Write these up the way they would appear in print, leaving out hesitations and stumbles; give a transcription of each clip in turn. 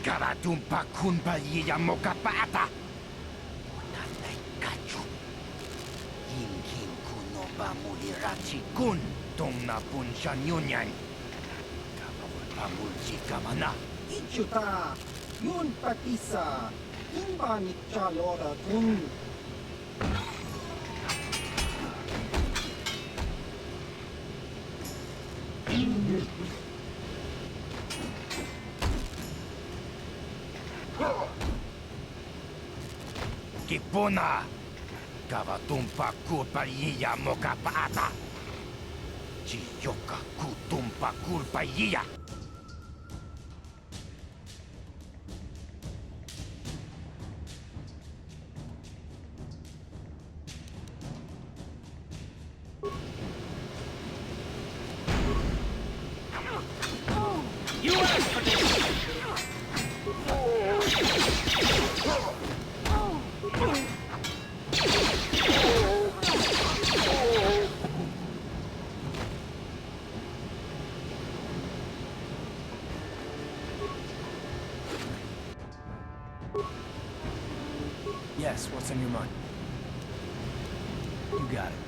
Karatumpa kunbaliya mo kapaata. Unatay kachu. Hingin kuno ba mulirachi kun tong napun siya nyunyan. Kapawal pa mulsi ka mana. Ichuta, yun patisa, imba ni Chalora kun. Kipuna, karatumpa kulpaliya mo kapaata. Chiyoka kutumpa kulpaliya. You asked for this! Yes, what's on your mind? You got it.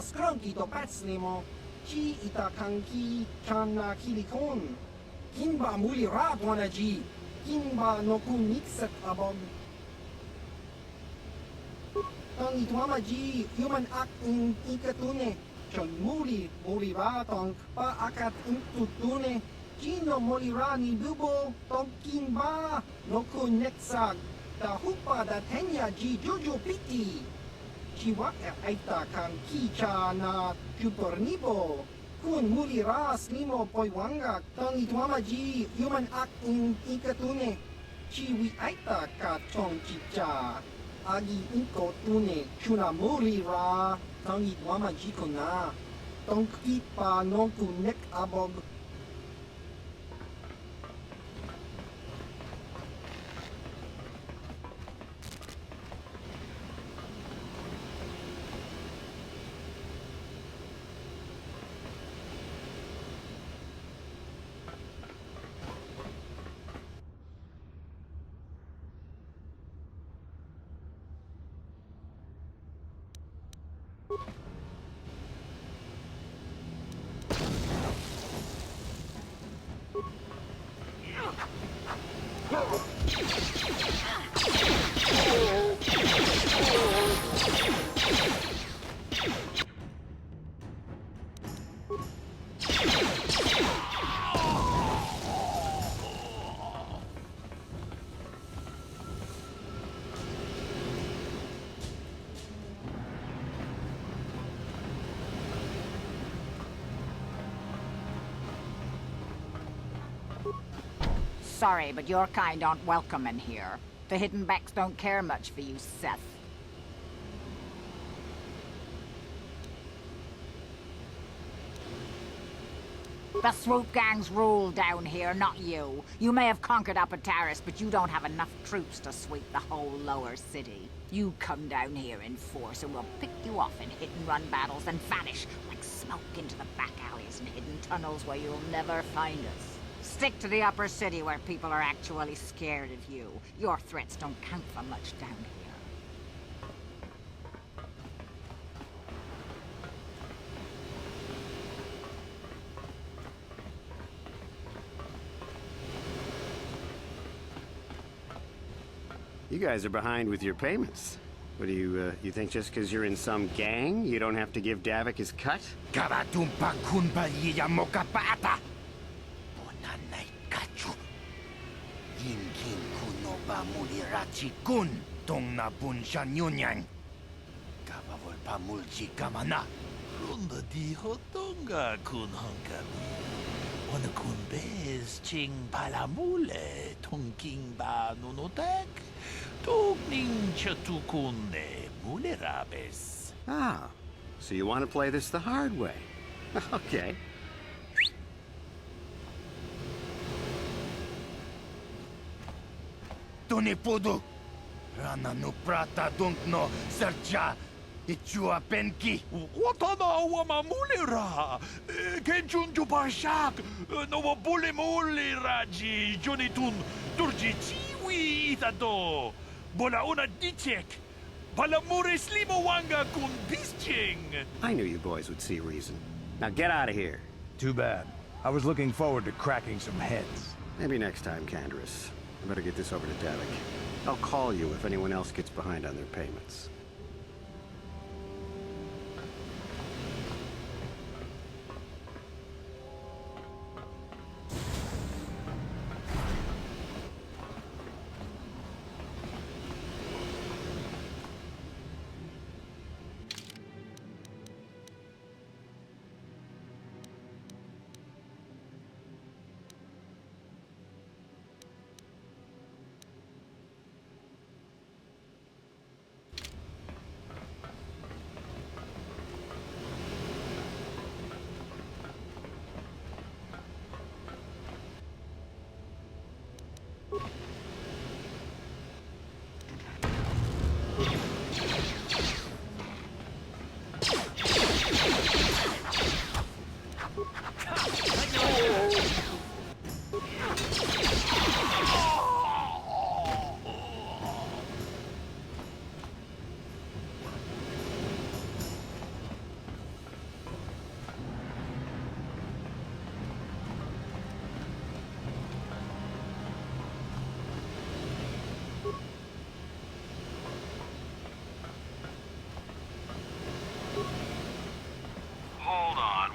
Skranki to pacnemo, ci itakanki chana kilikon. Kimba muli radwana ji, kimba no kun mixet abog. Tang itwama ji, human act in ikatune. Chon muli ratong pa akat intutune. Chino muli rani dubo, tong kimba no kun neksag. Ta hupa da tenya ji jojo piti. Chiwa aita kan kicha na kupornibo. Kun muli ras limo poiwanga tang itwama ji human act in ikatune. Chiwi aita ka chong chicha. Agi inko tune chuna muli ra tang itwama ji kona. Tong kipa non kunek abog. sorry, but your kind aren't welcome in here. The Hidden Backs don't care much for you, Seth. The Swoop Gang's rule down here, not you. You may have conquered Upper Terrace, but you don't have enough troops to sweep the whole lower city. You come down here in force and we'll pick you off in hit-and-run battles and vanish like smoke into the back alleys and hidden tunnels where you'll never find us. Stick to the upper city where people are actually scared of you. Your threats don't count for much down here. You guys are behind with your payments. What do you think just because you're in some gang, you don't have to give Davik his cut? Kavatumpa kunbalyiya mokapaata. Bonanay kachu. Yinkin kuno ba mulirachi kun. Tong na bunshan yunyang. Kavavol pa mulchi kamana. Runda di hotonga kun hankami. Wana kun bez ching palamule. Tongking ba nunotek. Tugning chatukunde mulerabes. Ah, so you want to play this the hard way. Okay. Tunipudu. Rana no prata dunkno sercha. Ichua penki. Watana wama mulera. Kenchunju bashak. No bule mule raji. Jonitun turji chiwi itado. Bola una dichek. Palamure slimo wanga kun bisching. I knew you boys would see reason. Now get out of here. Too bad. I was looking forward to cracking some heads. Maybe next time, Canderous. I better get this over to Davik. I'll call you if anyone else gets behind on their payments.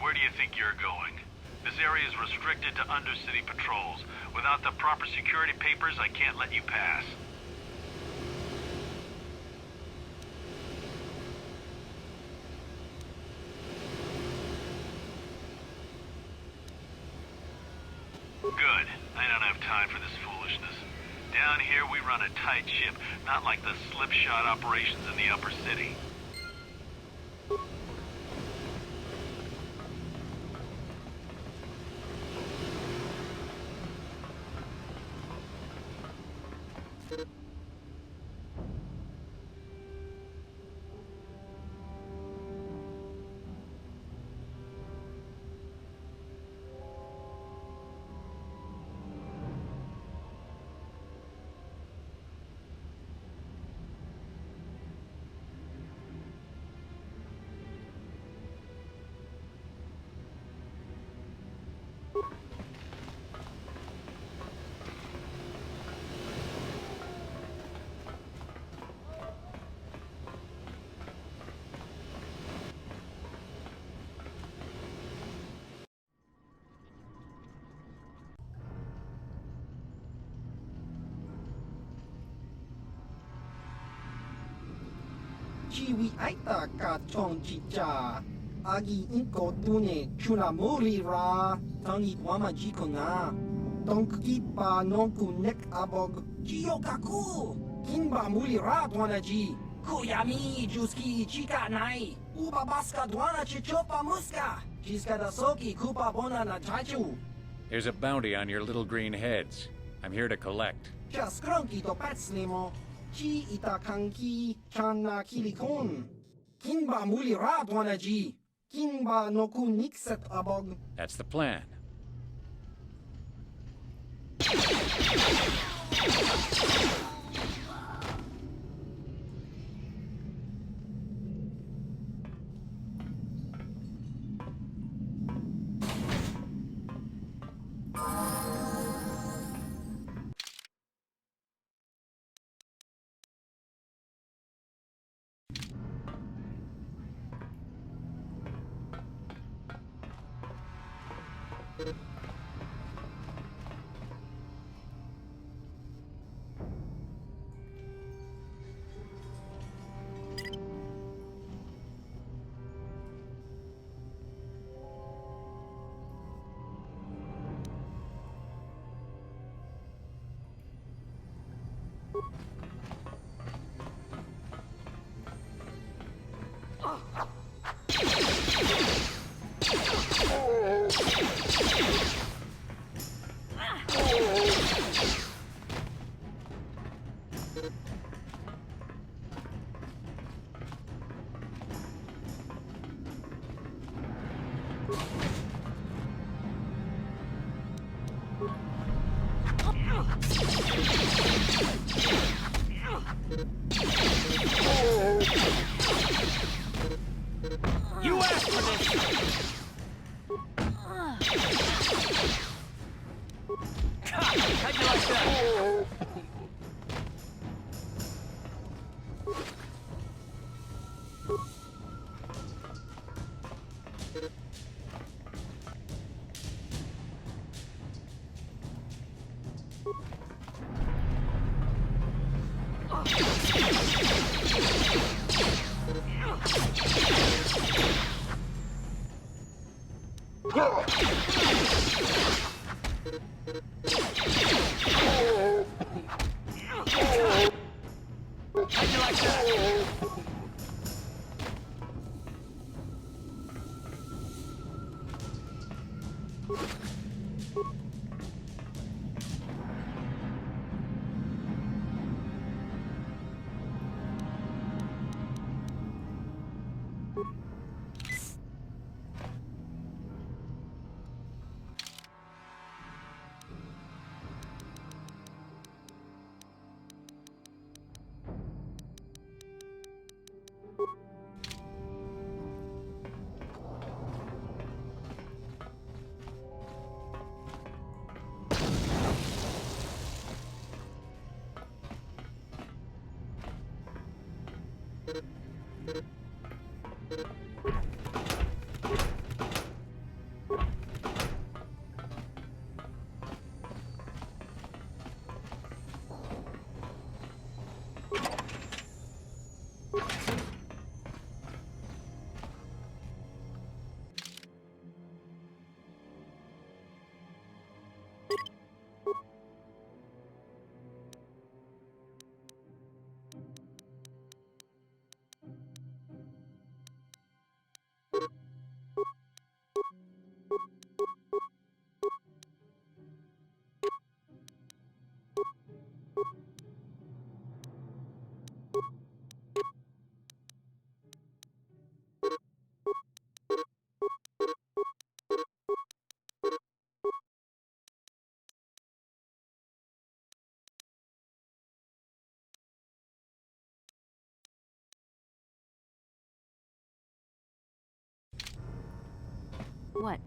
Where do you think you're going? This area is restricted to undercity patrols. Without the proper security papers, I can't let you pass. Good. I don't have time for this foolishness. Down here, we run a tight ship, not like the slipshod operations in the upper city. Chiwi aita ka chong chicha. Agi inko tune chuna muri ra. Tangi wama jiko na. donk kipa nonku nek abog. Jiyokaku! Kinba mulira dwana ji. Kuyami juski ichika nai. Uba baska dwana chichopa muska. Jiska da soki kupa bona na chachu. There's a bounty on your little green heads. I'm here to collect. Just krunki to petslimo. Chi itakanki chana kilikon. Kinba mulira dwana ji. Kinba noku nikset abog. That's the plan. You asked for this! How'd you like that? How'd you like that? What?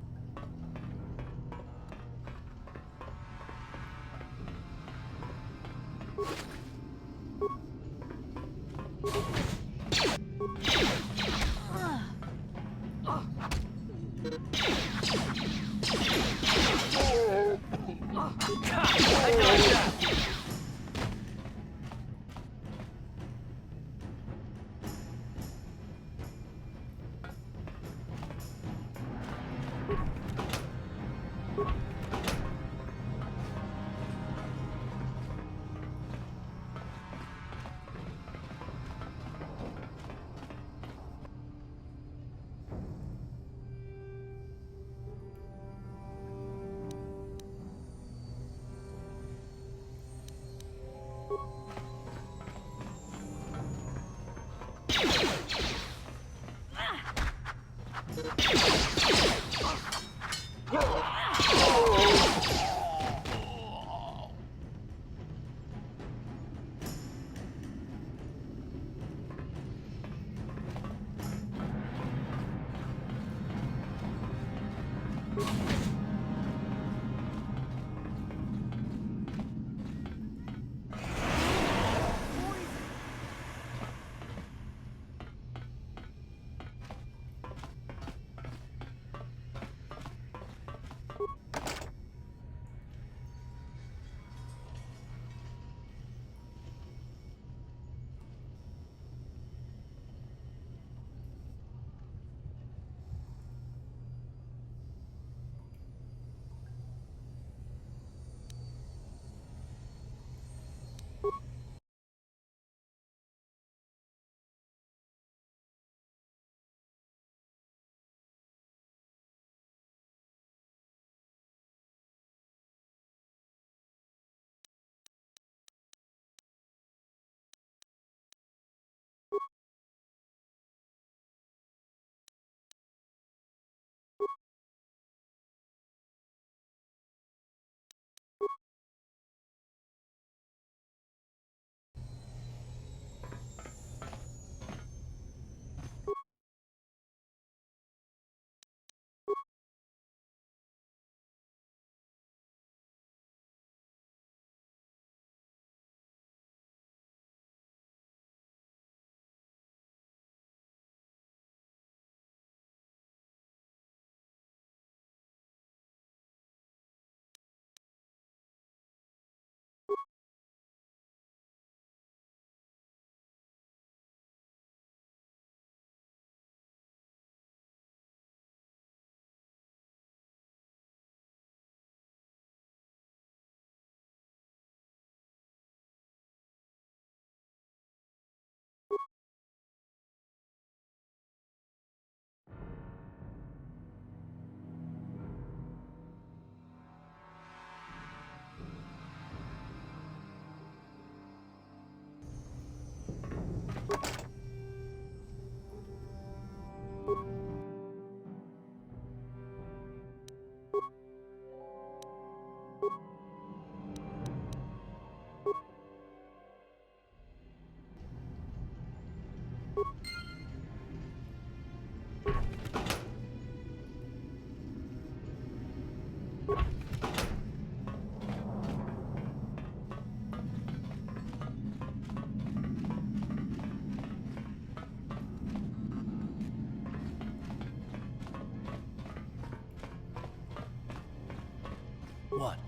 What?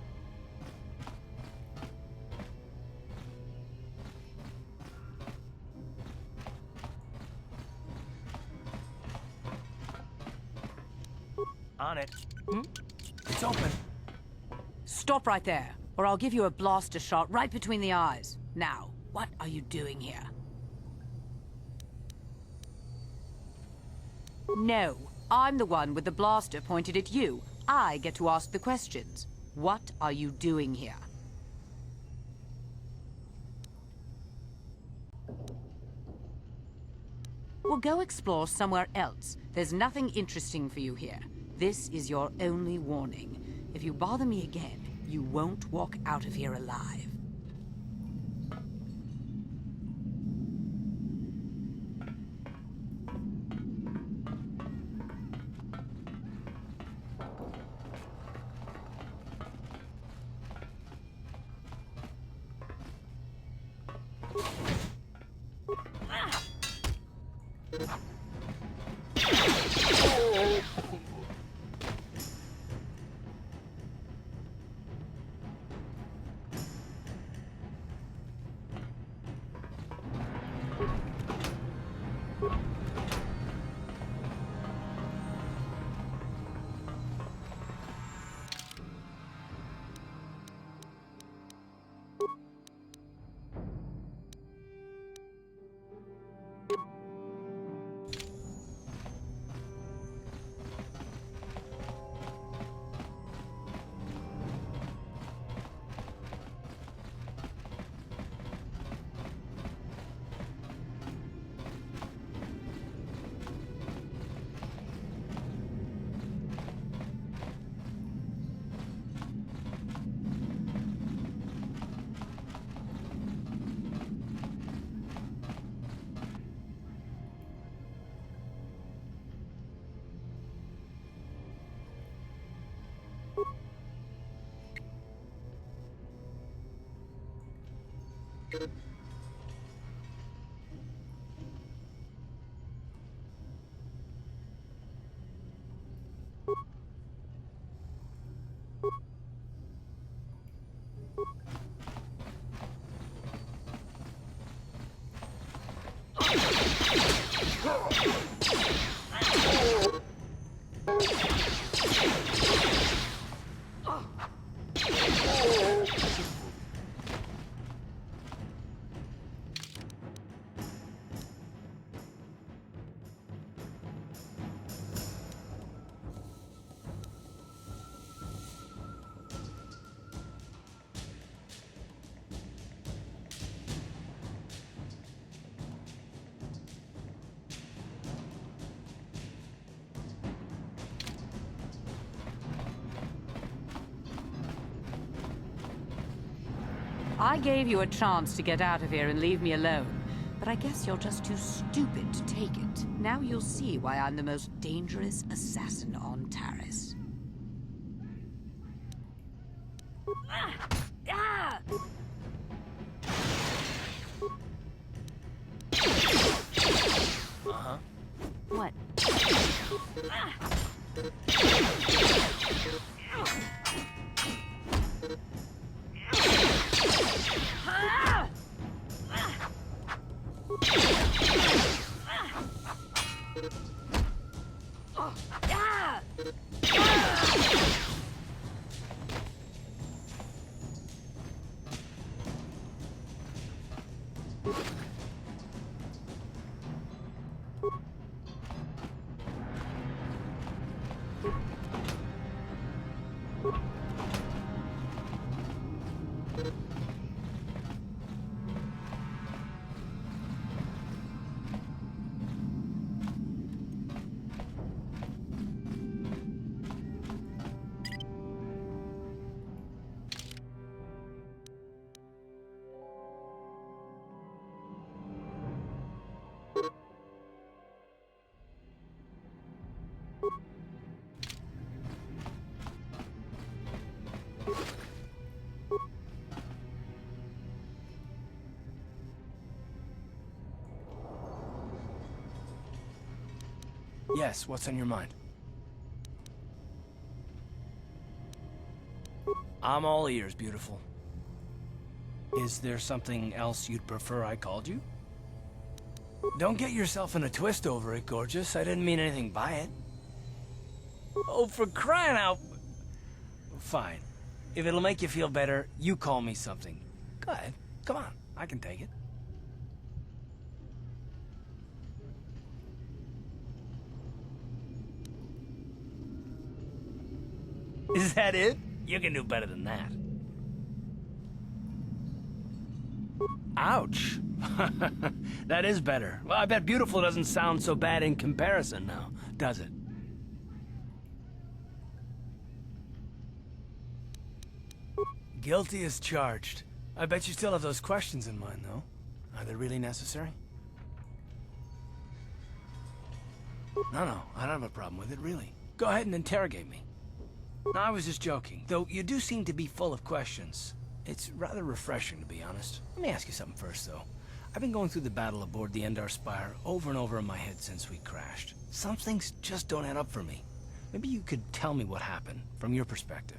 On it. It's open. Stop right there, or I'll give you a blaster shot right between the eyes. Now, what are you doing here? No, I'm the one with the blaster pointed at you. I get to ask the questions. What are you doing here? Well, go explore somewhere else. There's nothing interesting for you here. This is your only warning. If you bother me again, you won't walk out of here alive. I gave you a chance to get out of here and leave me alone, but I guess you're just too stupid to take it. Now you'll see why I'm the most dangerous assassin on Taris. Uh-huh. What? Yes, what's on your mind? I'm all ears, beautiful. Is there something else you'd prefer I called you? Don't get yourself in a twist over it, gorgeous. I didn't mean anything by it. Oh, for crying out... Fine. If it'll make you feel better, you call me something. Go ahead. Come on. I can take it. Is that it? You can do better than that. Ouch. That is better. Well, I bet beautiful doesn't sound so bad in comparison now, does it? Guilty as charged. I bet you still have those questions in mind, though. Are they really necessary? No, I don't have a problem with it, really. Go ahead and interrogate me. No, I was just joking, though you do seem to be full of questions. It's rather refreshing, to be honest. Let me ask you something first, though. I've been going through the battle aboard the Endar Spire over and over in my head since we crashed. Some things just don't add up for me. Maybe you could tell me what happened, from your perspective.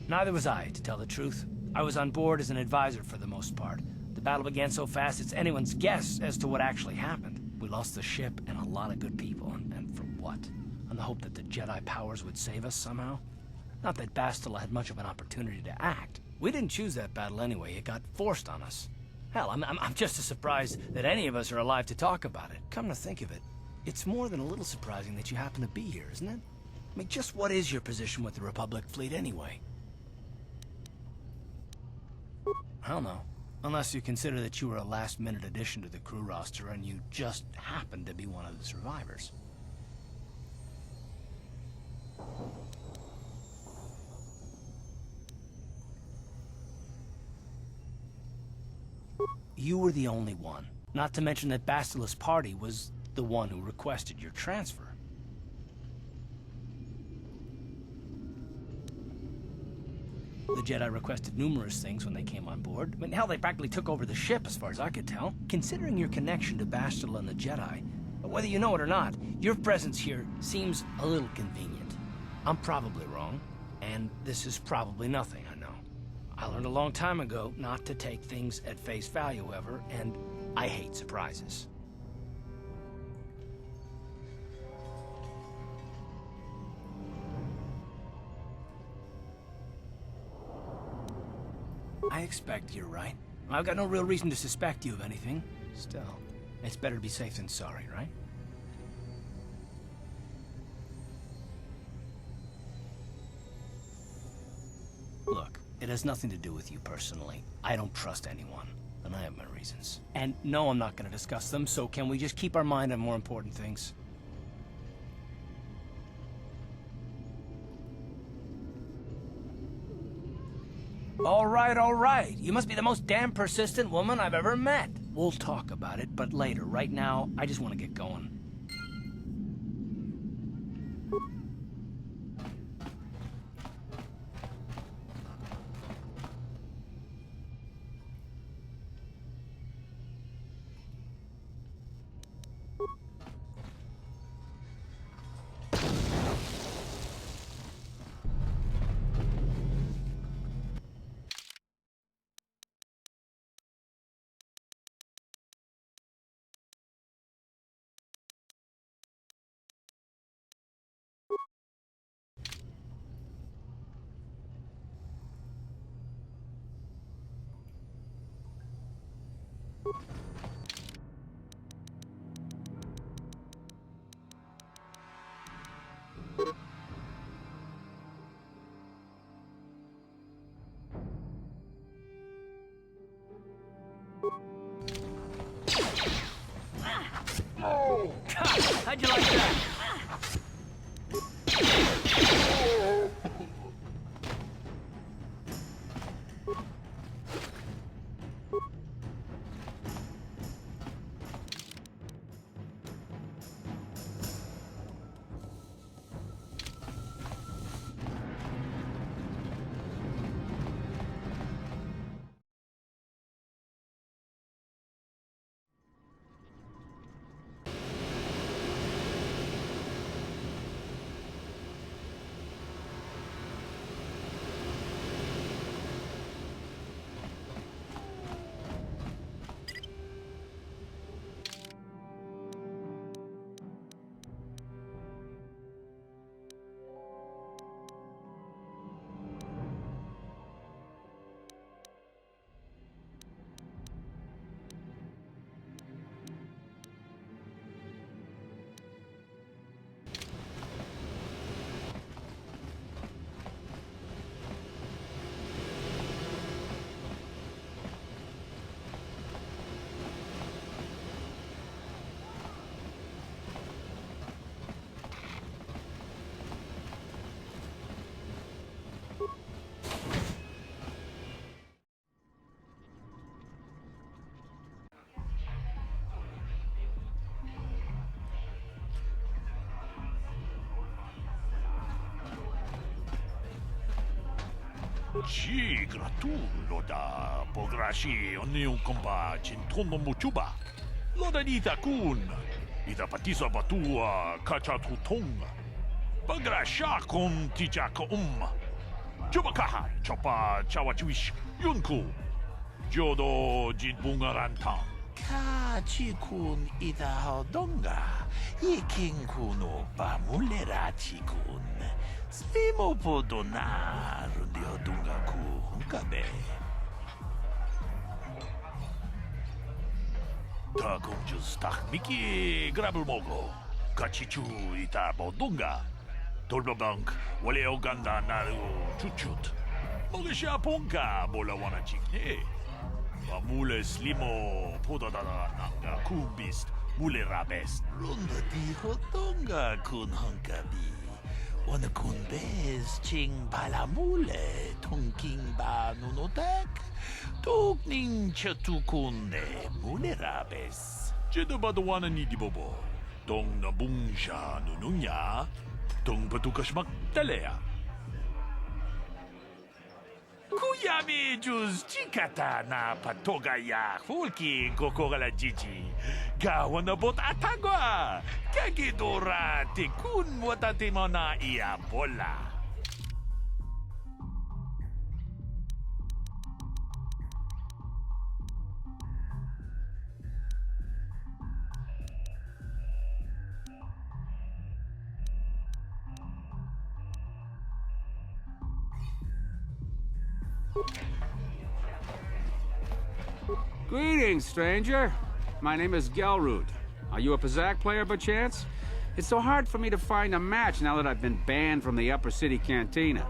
Neither was I, to tell the truth. I was on board as an advisor for the most part. The battle began so fast it's anyone's guess as to what actually happened. We lost the ship and a lot of good people, and for what? On the hope that the Jedi powers would save us somehow? Not that Bastila had much of an opportunity to act. We didn't choose that battle anyway, it got forced on us. Hell, I'm just as surprised that any of us are alive to talk about it. Come to think of it, it's more than a little surprising that you happen to be here, isn't it? I mean, just what is your position with the Republic fleet anyway? I don't know. Unless you consider that you were a last-minute addition to the crew roster and you just happened to be one of the survivors. You were the only one. Not to mention that Bastila's party was the one who requested your transfer. The Jedi requested numerous things when they came on board. I mean, hell, they practically took over the ship, as far as I could tell. Considering your connection to Bastila and the Jedi, whether you know it or not, your presence here seems a little convenient. I'm probably wrong, and this is probably nothing, I know. I learned a long time ago not to take things at face value ever, and I hate surprises. I expect you're right. I've got no real reason to suspect you of anything. Still, it's better to be safe than sorry, right? Look, it has nothing to do with you personally. I don't trust anyone, and I have my reasons. And no, I'm not going to discuss them, so can we just keep our mind on more important things? All right. You must be the most damn persistent woman I've ever met. We'll talk about it, but later. Right now, I just want to get going. How'd you like that? Ci gratulo da pograshi onion komba cintono muchuba. Loda dita kun. Ita patisa batua kacha tutonga. Bagrasha kon tijaka Chubakaha chopa chawachuish yunku. Jodo jitbungaranta. Kachikun ita hodonga. Ikinkunu bamulerachikun. Slimo podona rundio dungaku hunkabe. Takumjus takmiki grabulmogo. Kachichu ita bodunga. Tolbabank wale oganda naru chuchut. Mogesha ponka bola wana chikne. Mule slimo podadana nanga kumbist mule rabest. Runda di hotonga kun hunkabi. Wana kun bez ching balamule tonking ba nunotak. Tokning chatukune mule rabes. Jedo badawana ni di bobo. Dong na bungsha nununya. Dong patukas magtalea. Kuyami juz chikata na patogaya fulki kokogala jiji. Gawa na bot atagwa. Kagidora tikun watatimona iya bola. Greetings, stranger. My name is Gelrud. Are you a Pazak player by chance? It's so hard for me to find a match now that I've been banned from the Upper City Cantina.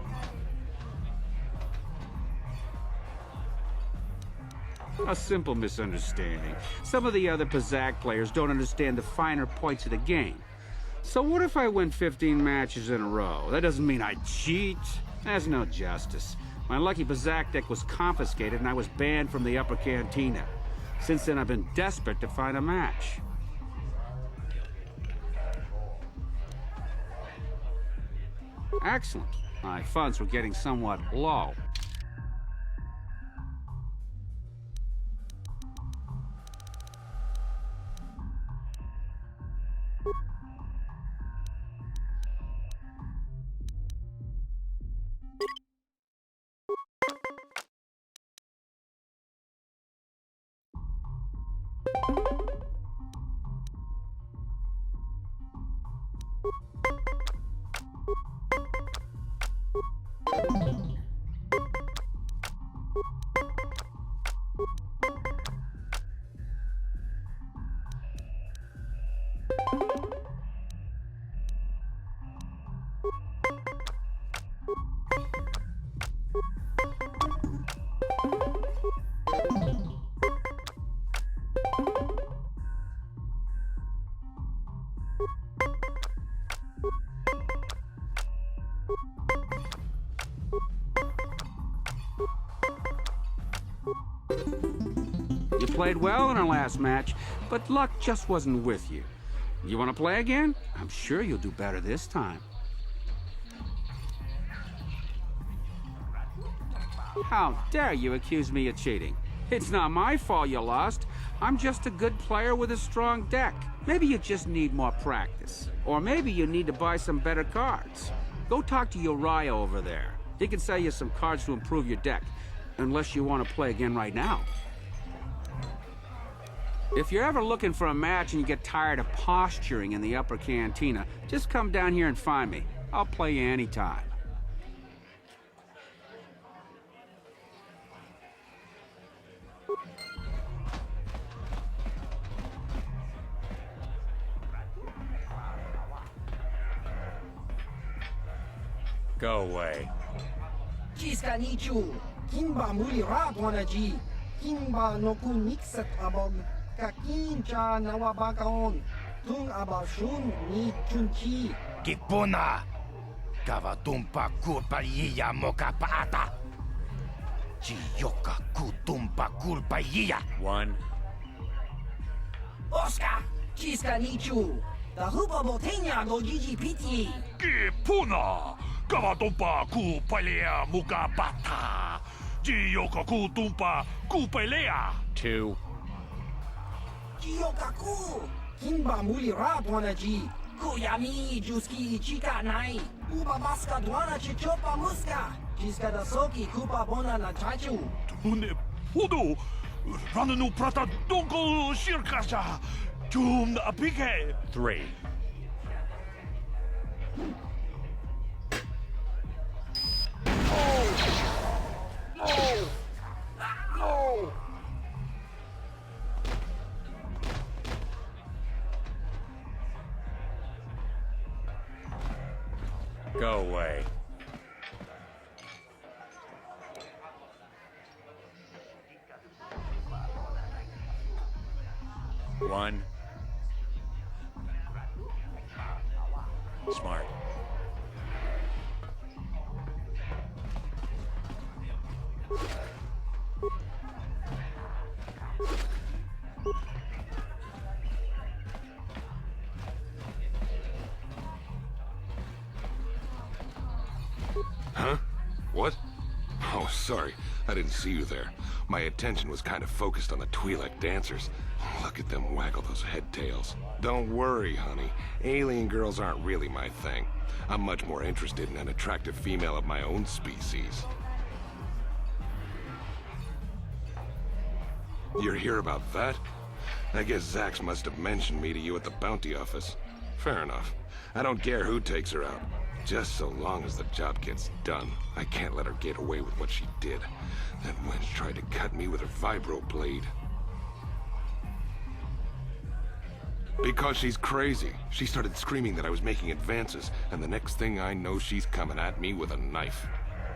A simple misunderstanding. Some of the other Pazak players don't understand the finer points of the game. So what if I win 15 matches in a row? That doesn't mean I cheat. That's no justice. My lucky Pazak deck was confiscated and I was banned from the Upper Cantina. Since then, I've been desperate to find a match. Excellent. My funds were getting somewhat low. You played well in our last match, but luck just wasn't with you. You want to play again? I'm sure you'll do better this time. How dare you accuse me of cheating? It's not my fault you lost. I'm just a good player with a strong deck. Maybe you just need more practice. Or maybe you need to buy some better cards. Go talk to Uriah over there. He can sell you some cards to improve your deck. Unless you want to play again right now. If you're ever looking for a match and you get tired of posturing in the Upper Cantina, just come down here and find me. I'll play you anytime. Go away. Chiskanichu, Kimba Mulirat wanaji, Kimba no kunixat abog, Kakincha nawabakaon, Tung abashun ni chunchi. Kipuna! Kavatumpa kulpaliya mokapaata! Chiyoka kutumpa kulpaliya! One. Oscar, Chiskanichu, the Hupa Botenya go Gigi Piti. Kipuna! Kavatumpa kupalea mukapata. Jiyoka kutumpa kupalea. 2. Jiyokaku! Kinba mulira dwana ji. Kuyami juski chika nai. Uba maska dwana chichopa muska. Jiska da soki kupa bona na chachu. Tune pudu. Rananu prata donko shirkasha. Tum apike. 3. Go away. One. Smart. Huh? What? Oh, sorry. I didn't see you there. My attention was kind of focused on the Twi'lek dancers. Look at them waggle those head tails. Don't worry, honey. Alien girls aren't really my thing. I'm much more interested in an attractive female of my own species. You're here about that? I guess Zax must have mentioned me to you at the bounty office. Fair enough. I don't care who takes her out. Just so long as the job gets done. I can't let her get away with what she did. That wench tried to cut me with her vibro blade. Because she's crazy. She started screaming that I was making advances, and the next thing I know, she's coming at me with a knife.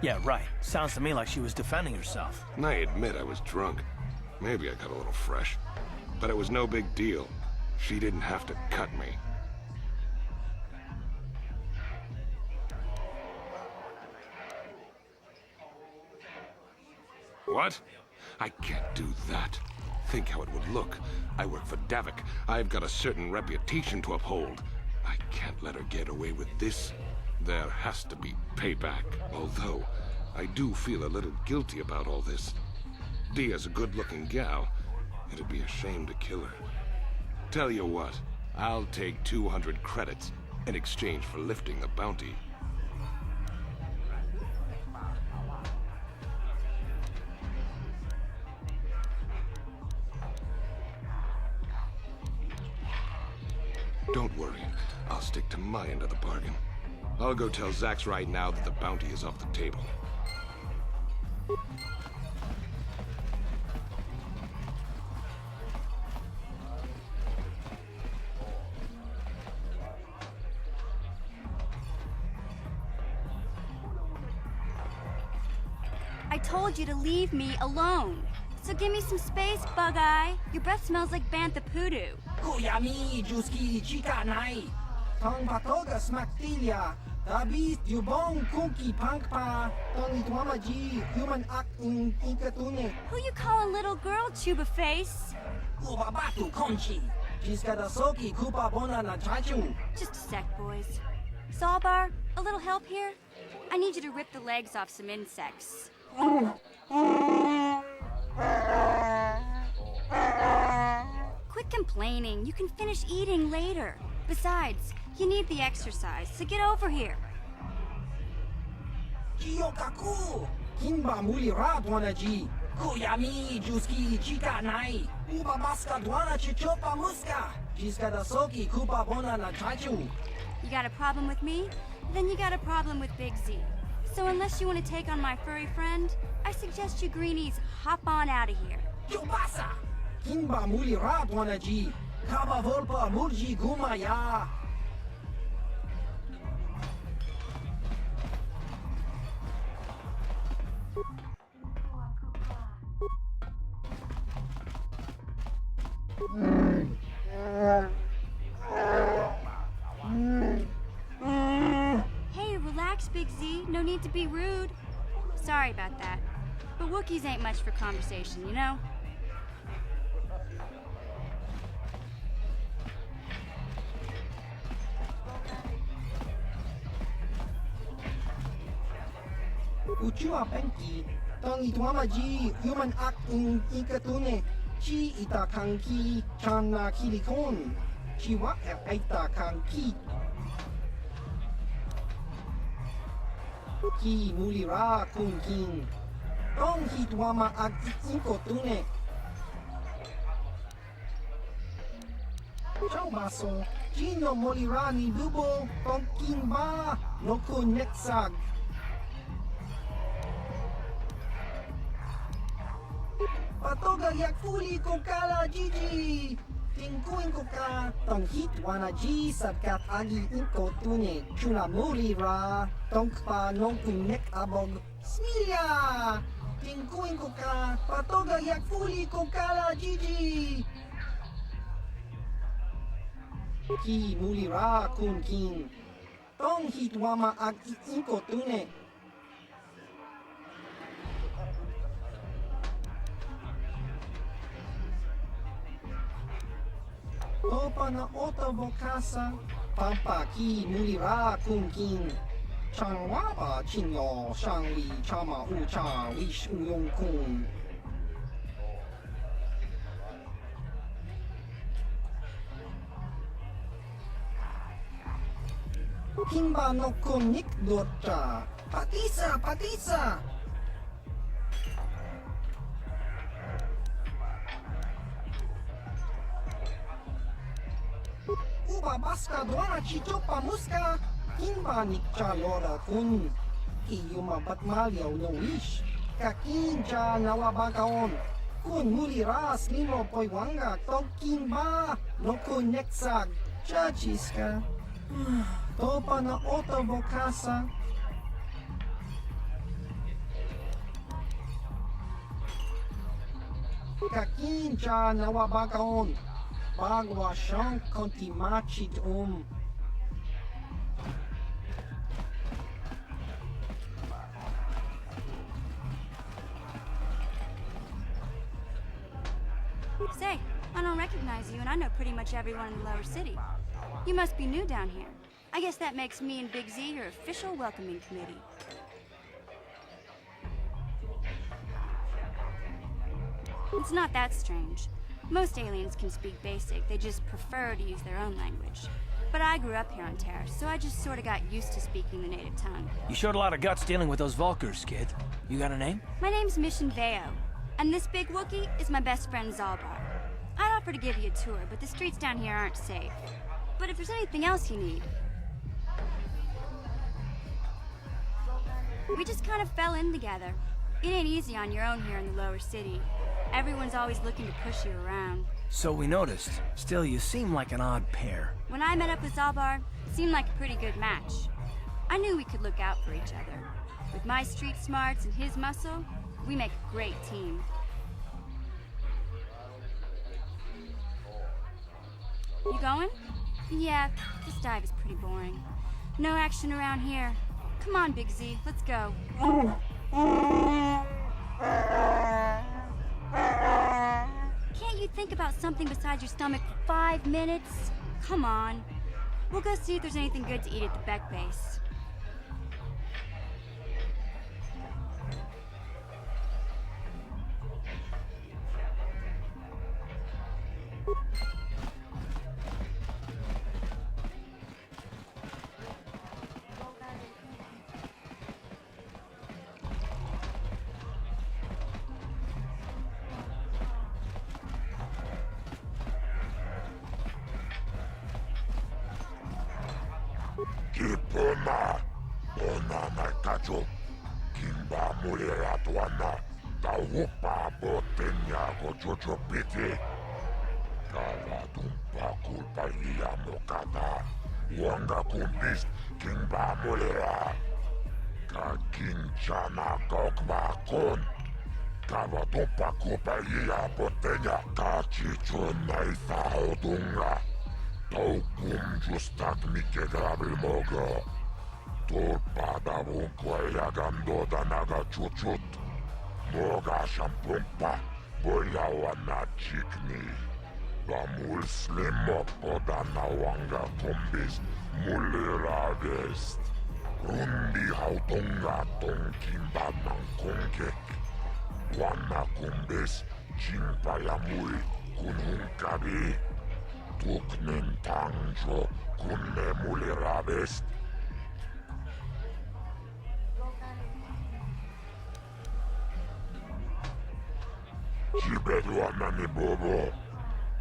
Yeah, right. Sounds to me like she was defending herself. I admit I was drunk. Maybe I got a little fresh. But it was no big deal. She didn't have to cut me. What? I can't do that. Think how it would look. I work for Davik. I've got a certain reputation to uphold. I can't let her get away with this. There has to be payback. Although, I do feel a little guilty about all this. Dia's a good-looking gal. It'd be a shame to kill her. Tell you what, I'll take 200 credits in exchange for lifting the bounty. Don't worry, I'll stick to my end of the bargain. I'll go tell Zax right now that the bounty is off the table. I told you to leave me alone. So give me some space, Bug-Eye. Your breath smells like Bantha Poodoo. Kuyami juski chika nai. Tong patoga smaktilia. Dabis dubong kunki pankpa. Tong itwamaji human ak ikatune. Who you calling little girl, Chuba Face? Ubabatu konchi. Jiska da soki kupa bona na chachu. Just a sec, boys. Sawbar, a little help here? I need you to rip the legs off some insects. Quit complaining. You can finish eating later. Besides, you need the exercise, so get over here. Jiyokaku! Kinba mulira dwana ji. Kuyami juski chika nai. Uba maska dwana chichopa muska. Jiska da soki kupa bona na chachu. You got a problem with me? Then you got a problem with Big Z. So unless you want to take on my furry friend, I suggest you greenies hop on out of here. Yobasa! Kinba mulira dwana ji. Kaba volpa murji gumaya. Hey, relax, Big Z. No need to be rude. Sorry about that. But Wookiees ain't much for conversation, you know? Uchua penki, tong ituamaji human act in ikatune, chi ita kanki chana kilikon, chiwa eita kanki. Ki mulira kun king, tong hituama act ikotune. Ciao baso, Gino molirani bubo, tong king ba, no kun netsag. Patoga yak fuli ko kala Gigi. Tingkuin ko ka, tong hit wana G sadkat agi inko tune. Chuna mulira, tong pa nong kunek abog. Smilia! Tingkuin ko ka, patoga yak fuli ko kala Gigi. Ki mulira kun king. Tong hit wama ag inko tune. Opa na ota vokasa, pampa ki mulira kun king. Chang wapa chinyo, shang li chama ucha, wish uyong kun. Himba no konik dota, patisa, patisa. Uba baska doana chichopa muska, himba nikcha lora kun. Iyuma batmalyaw no wish, kakincha nawabagaon. Kun muliras limo poywanga, tog kimba, no koneksag, chachiska. Topa na ota vokasa. Kakincha nawabagaon. Bagwa siyang kontimachid Say, I don't recognize you, and I know pretty much everyone in the lower city. You must be new down here. I guess that makes me and Big Z your official welcoming committee. It's not that strange. Most aliens can speak basic, they just prefer to use their own language. But I grew up here on Terra, so I just sort of got used to speaking the native tongue. You showed a lot of guts dealing with those Vulkars, kid. You got a name? My name's Mission Veo, and this big Wookiee is my best friend Zalbar. I'd offer to give you a tour, but the streets down here aren't safe. But if there's anything else you need... We just kind of fell in together. It ain't easy on your own here in the lower city. Everyone's always looking to push you around. So we noticed. Still, you seem like an odd pair. When I met up with Zalbar, it seemed like a pretty good match. I knew we could look out for each other. With my street smarts and his muscle, we make a great team. You going? Yeah, this dive is pretty boring. No action around here. Come on, Big Z, let's go. Can't you think about something besides your stomach for 5 minutes? Come on. We'll go see if there's anything good to eat at the Beck base. Kipona, ona nakacho, kimba mulera tuana, taupa botenya gojojo piti. Kala tumpa kulpa iya mokata, wanga kumbis, kimba mulera. Kakinchana kokba kon, kava tumpa kulpa iya botenya, kachichuna isa odunga. Taukum justak mike grabil mogo. Tulpa davun kueja gandoda naga chuchut. Moga shampumpa, boya wana chikni. Va muslim podana wanga kumbis muliragest. Rundi hautonga tongkimba ng kongkek. Wana kumbes jingpa ya mui kunhung kabi. Tuknen tangjo kunne mulirabest. Jibedwana ni bobo.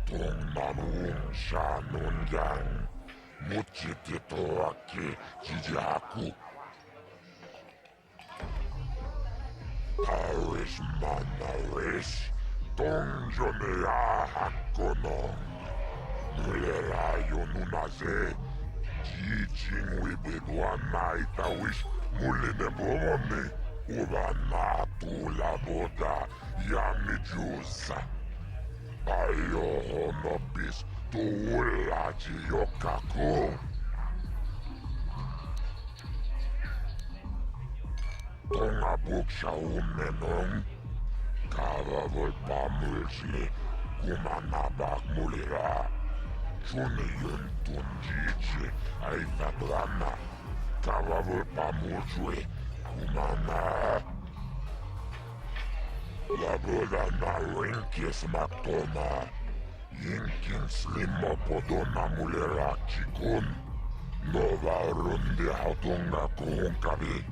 Tong nanuung sha nungyang. Muchitito aki jijaku. Paris manawis. Tong jone ahakonong. Mulerayo nunaze. Jijing wibedwana itawish. Muline bomoni. Ubana tula boda. Yami jusa. Ayo honopis. Tuula jiyokaku. Tonga buksha umenong. Kava volpamulsli. Kumanabak mulira. Chuni yuntun jiji. Aitatlana. Kava volpamulsli. Kumana. Laboda na rinkis maktona. Yinkin slimo podona mulera chikun. Nova rundi hautunga kuhunkabi.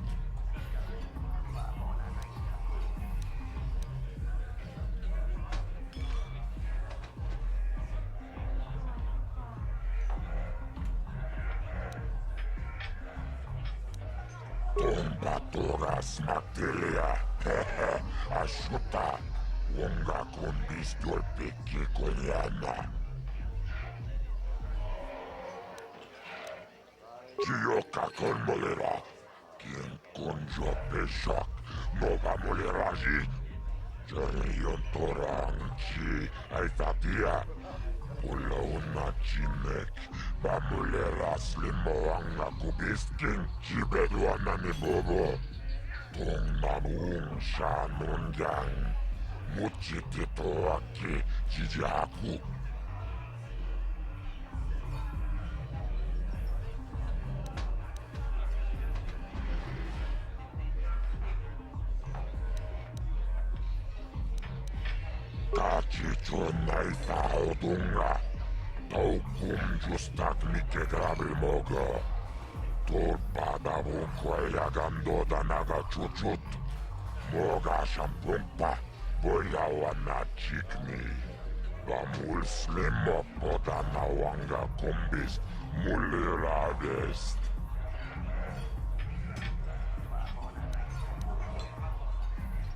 Tombatoras Magdelia, Ashuta, Wonga Kumbis Dolpiki Koliana. Kiyoka con Molera, Quien Conjo Peshak, Nova Moleraji, Jarion Toranchi, Aitatia, Pulauna Chinek, Bamulera Slimoanga Kubiskin, Chibedwana ni Bobo, Tong Nanuung Sha Nungyang, Muchitito Aki, Jijaku. Kachichon Naita Odunga. Taukum justak mike grabil mogo. Tol padabu kwaya gando danaga chuchut. Moga shampumpa. Boyawa na chikni. Bamul slimo podana wanga kumbis. Muliradest.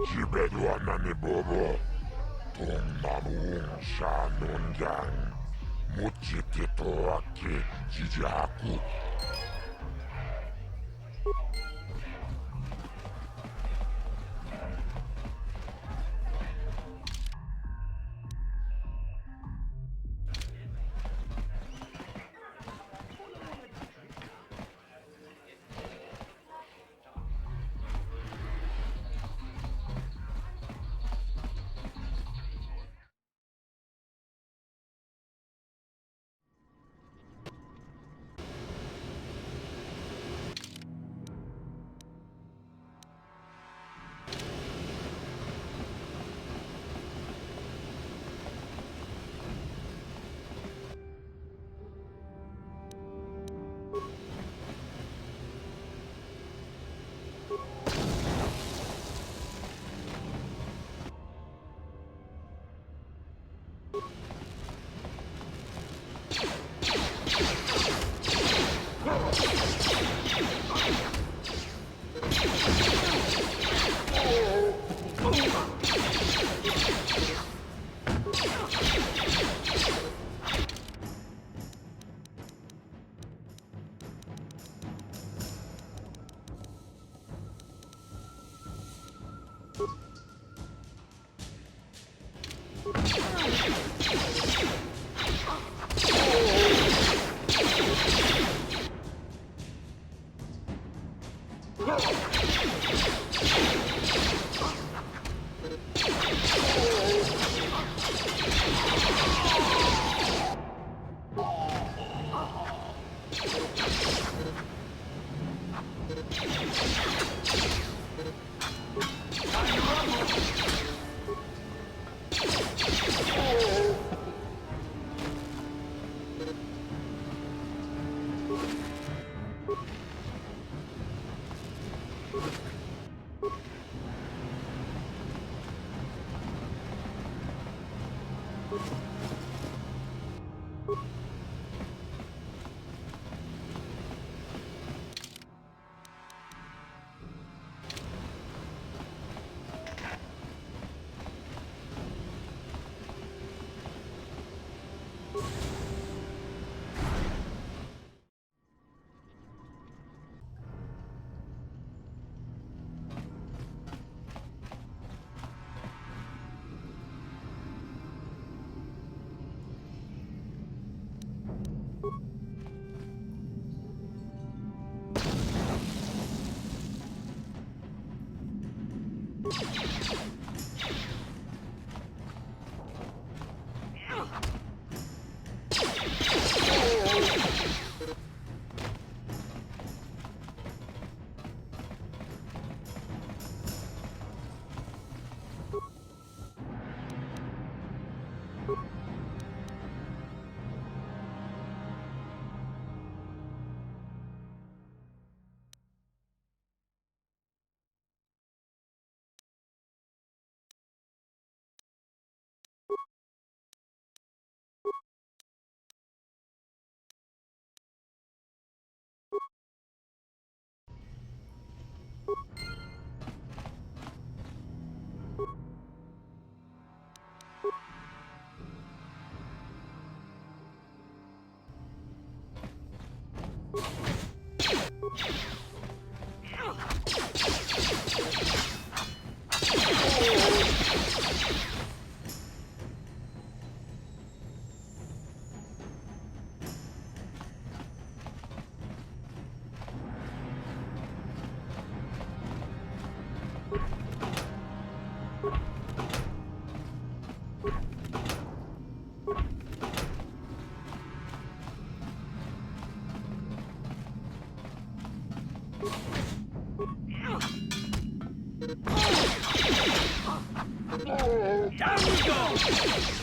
Jibedwana ni bobo. Tong nanuung sha nungyang. Muchitito aki jijaku. Down you go!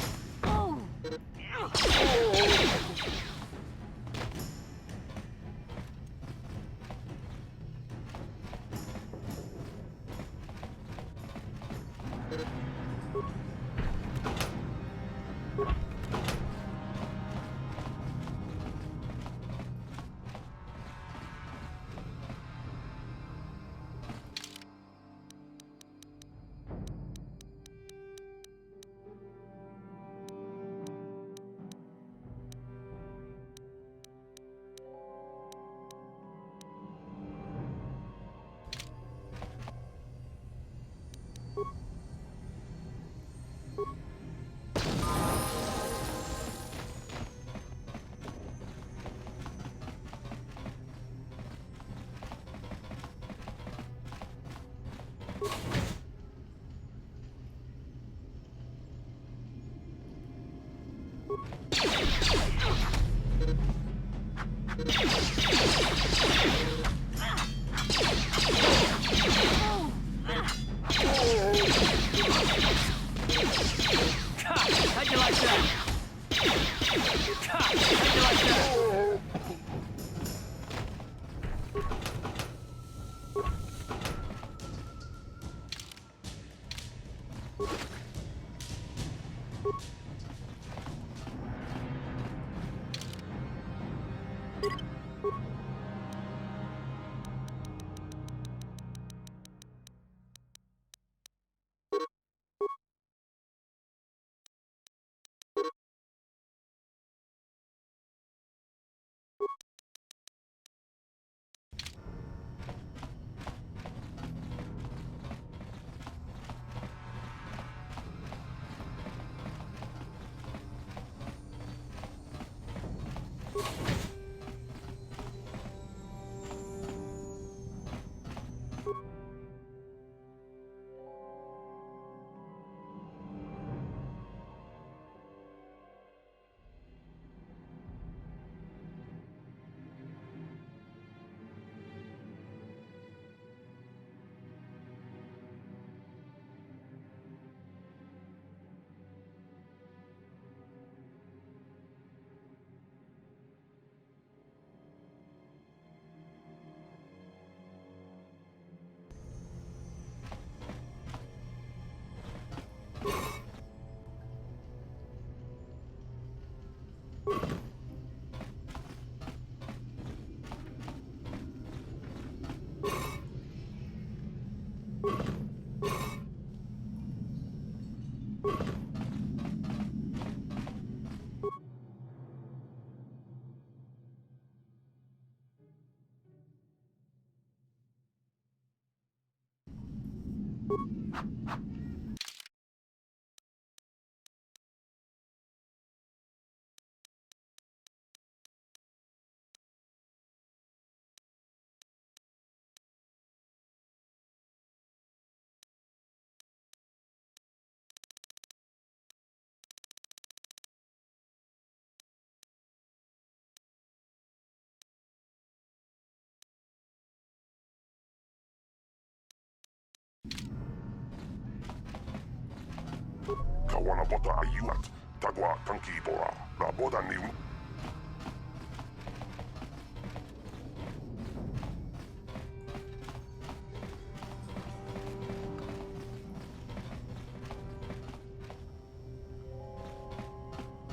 kawana bota ayuat, tagwa tanki bora, la boda ni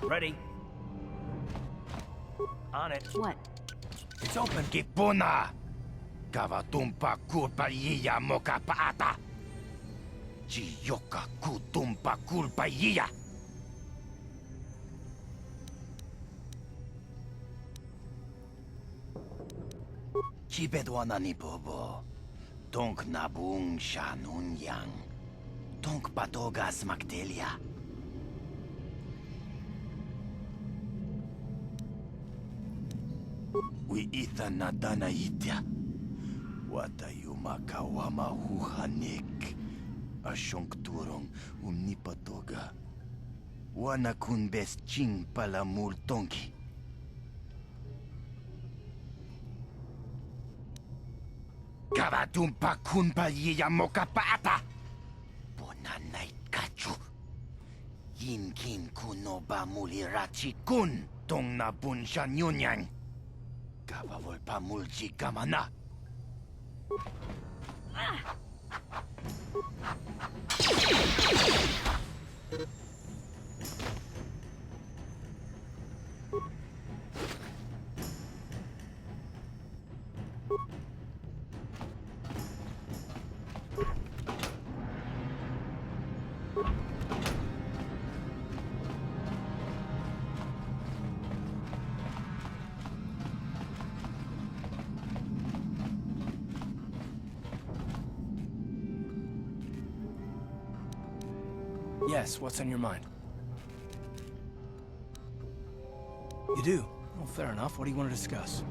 Ready. On it. What? It's open. Kipuna! Kavatumpa kulpaiya moka paata! Chiyoka kutumpa kulpaiya! Chibedwana ni bobo. Tonk nabung shanun yang. Tonk patogas magdelia. We itha nadana itya. Watayumaka wamahuhanik. Ashonkturong umnipatoga. Wanakun bes ching palamul tonki. Kavatumpa kunpa yiya moka paata. Bonanay kachu. Yinkin kunoba mulirachi kun. Tong na bunshan yunyang. Kavavol mulchi kamana. Yes, what's on your mind? You do? Well, fair enough. What do you want to discuss?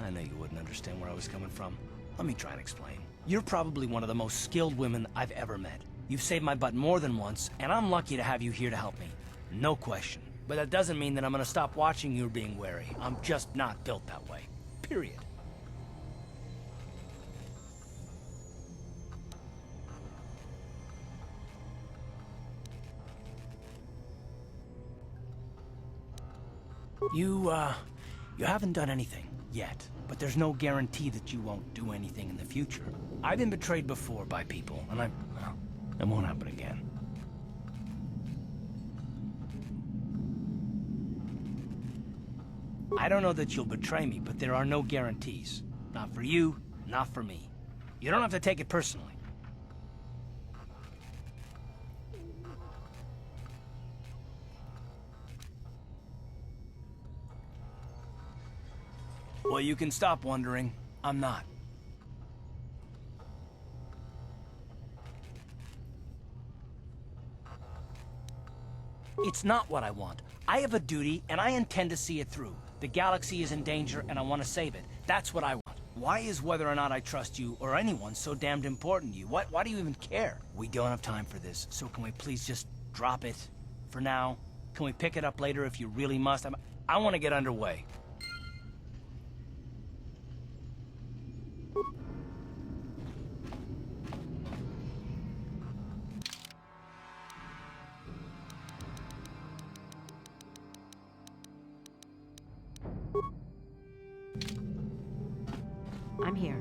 I know you wouldn't understand where I was coming from. Let me try and explain. You're probably one of the most skilled women I've ever met. You've saved my butt more than once, and I'm lucky to have you here to help me. No question. But that doesn't mean that I'm gonna stop watching you being wary. I'm just not built that way. Period. You haven't done anything yet, but there's no guarantee that you won't do anything in the future. I've been betrayed before by people, and well, it won't happen again. I don't know that you'll betray me, but there are no guarantees. Not for you, not for me. You don't have to take it personally. Well, you can stop wondering. I'm not. It's not what I want. I have a duty, and I intend to see it through. The galaxy is in danger, and I want to save it. That's what I want. Why is whether or not I trust you, or anyone, so damned important to you? Why do you even care? We don't have time for this, so can we please just drop it? For now? Can we pick it up later if you really must? I want to get underway. I'm here.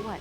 What?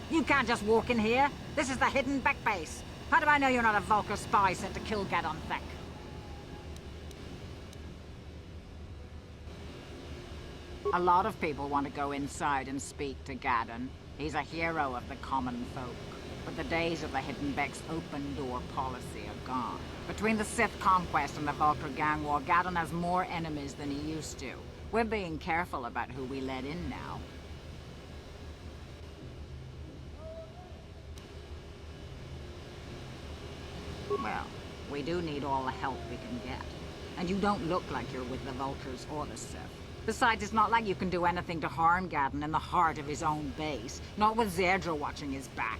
You can't just walk in here. This is the hidden back base. How do I know you're not a Vulkar spy sent to kill Gadon Thek? A lot of people want to go inside and speak to Gadon. He's a hero of the common folk. But the days of the Hidden Beck's open-door policy are gone. Between the Sith conquest and the Vulkar gang war, Gadon has more enemies than he used to. We're being careful about who we let in now. Well, we do need all the help we can get. And you don't look like you're with the Vulkars or the Sith. Besides, it's not like you can do anything to harm Gadon in the heart of his own base. Not with Zerdra watching his back.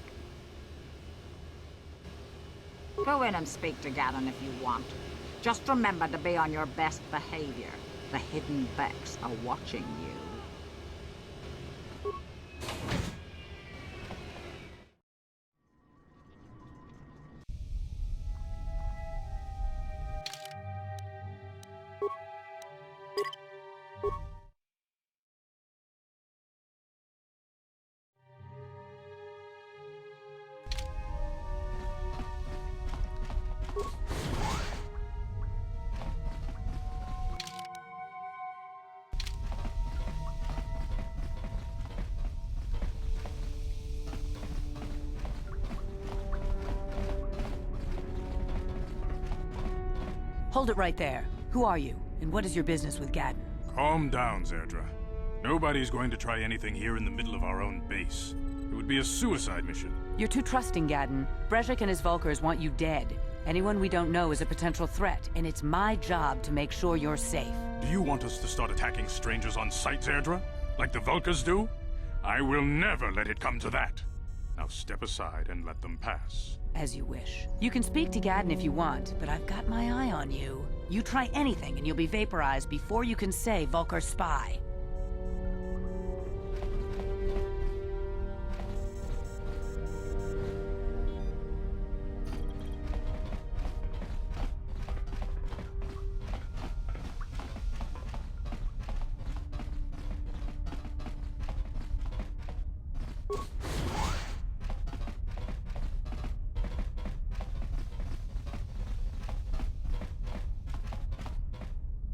Go in and speak to Gadon if you want. Just remember to be on your best behavior. The Hidden Becks are watching you. Hold it right there. Who are you, and what is your business with Gadon? Calm down, Zerdra. Nobody's going to try anything here in the middle of our own base. It would be a suicide mission. You're too trusting, Gadon. Brejik and his Vulkars want you dead. Anyone we don't know is a potential threat, and it's my job to make sure you're safe. Do you want us to start attacking strangers on sight, Zerdra? Like the Vulkars do? I will never let it come to that. Now step aside and let them pass. As you wish. You can speak to Gadon if you want, but I've got my eye on you. You try anything and you'll be vaporized before you can say Vulkar spy.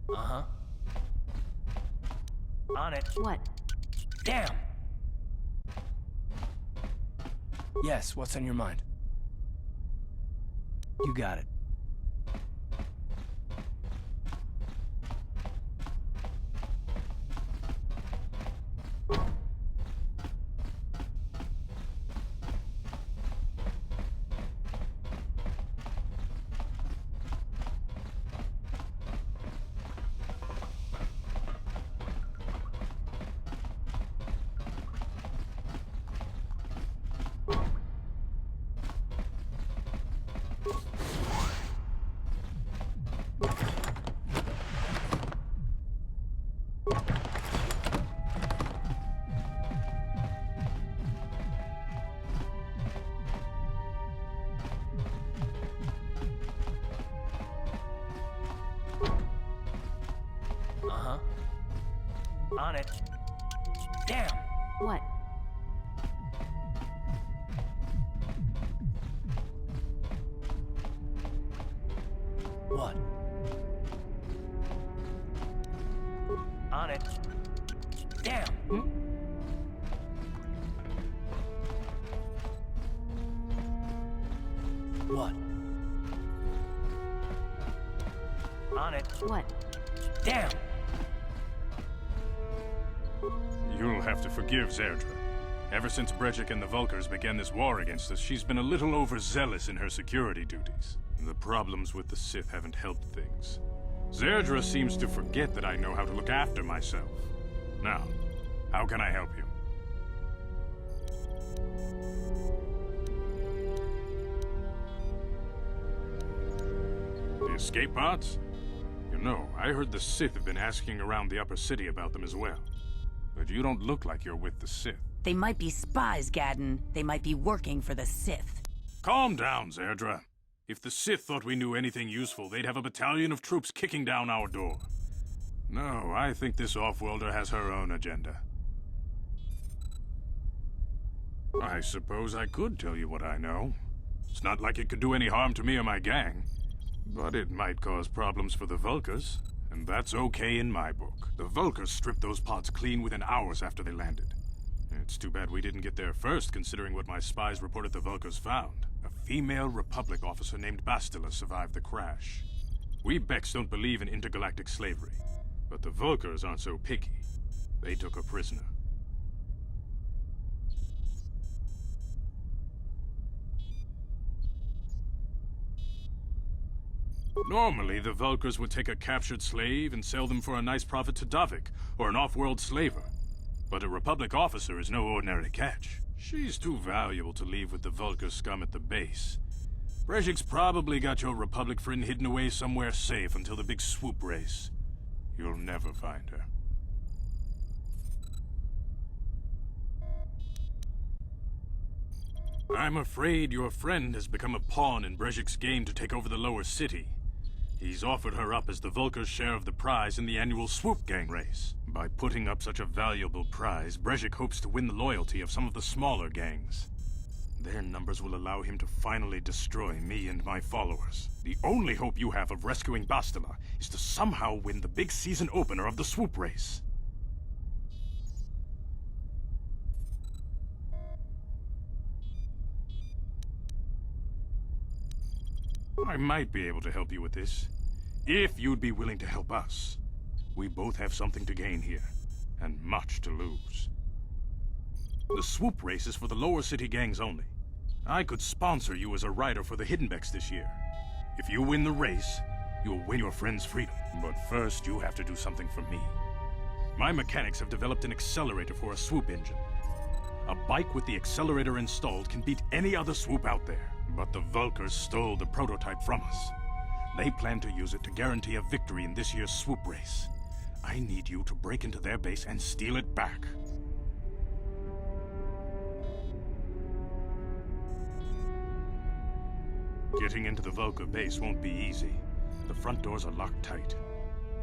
Uh-huh. On it. What? Damn! Yes, what's on your mind? You got it. Uh-huh. On it. Damn! What? What? On it. Damn! What? On it. What? Damn! You'll have to forgive Zerdra. Ever since Brejik and the Vulkars began this war against us, she's been a little overzealous in her security duties. The problems with the Sith haven't helped things. Zerdra seems to forget that I know how to look after myself. Now, how can I help you? The escape pods? You know, I heard the Sith have been asking around the upper city about them as well. But you don't look like you're with the Sith. They might be spies, Gadon. They might be working for the Sith. Calm down, Zerdra. If the Sith thought we knew anything useful, they'd have a battalion of troops kicking down our door. No, I think this off-worlder has her own agenda. I suppose I could tell you what I know. It's not like it could do any harm to me or my gang. But it might cause problems for the Vulkars, and that's okay in my book. The Vulkars stripped those pods clean within hours after they landed. It's too bad we didn't get there first, considering what my spies reported the Vulkars found. A female Republic officer named Bastila survived the crash. We Becks don't believe in intergalactic slavery, but the Vulkars aren't so picky. They took her prisoner. Normally, the Vulkars would take a captured slave and sell them for a nice profit to Davik, or an off-world slaver. But a Republic officer is no ordinary catch. She's too valuable to leave with the Vulkar scum at the base. Brejik's probably got your Republic friend hidden away somewhere safe until the big Swoop Race. You'll never find her. I'm afraid your friend has become a pawn in Brejik's game to take over the lower city. He's offered her up as the Vulkar's share of the prize in the annual Swoop Gang race. By putting up such a valuable prize, Brejik hopes to win the loyalty of some of the smaller gangs. Their numbers will allow him to finally destroy me and my followers. The only hope you have of rescuing Bastila is to somehow win the big season opener of the Swoop Race. I might be able to help you with this, if you'd be willing to help us. We both have something to gain here, and much to lose. The Swoop Race is for the lower city gangs only. I could sponsor you as a rider for the Hidden Becks this year. If you win the race, you'll win your friend's freedom. But first, you have to do something for me. My mechanics have developed an accelerator for a swoop engine. A bike with the accelerator installed can beat any other swoop out there. But the Vulkars stole the prototype from us. They plan to use it to guarantee a victory in this year's Swoop Race. I need you to break into their base and steal it back. Getting into the Vulkar base won't be easy. The front doors are locked tight.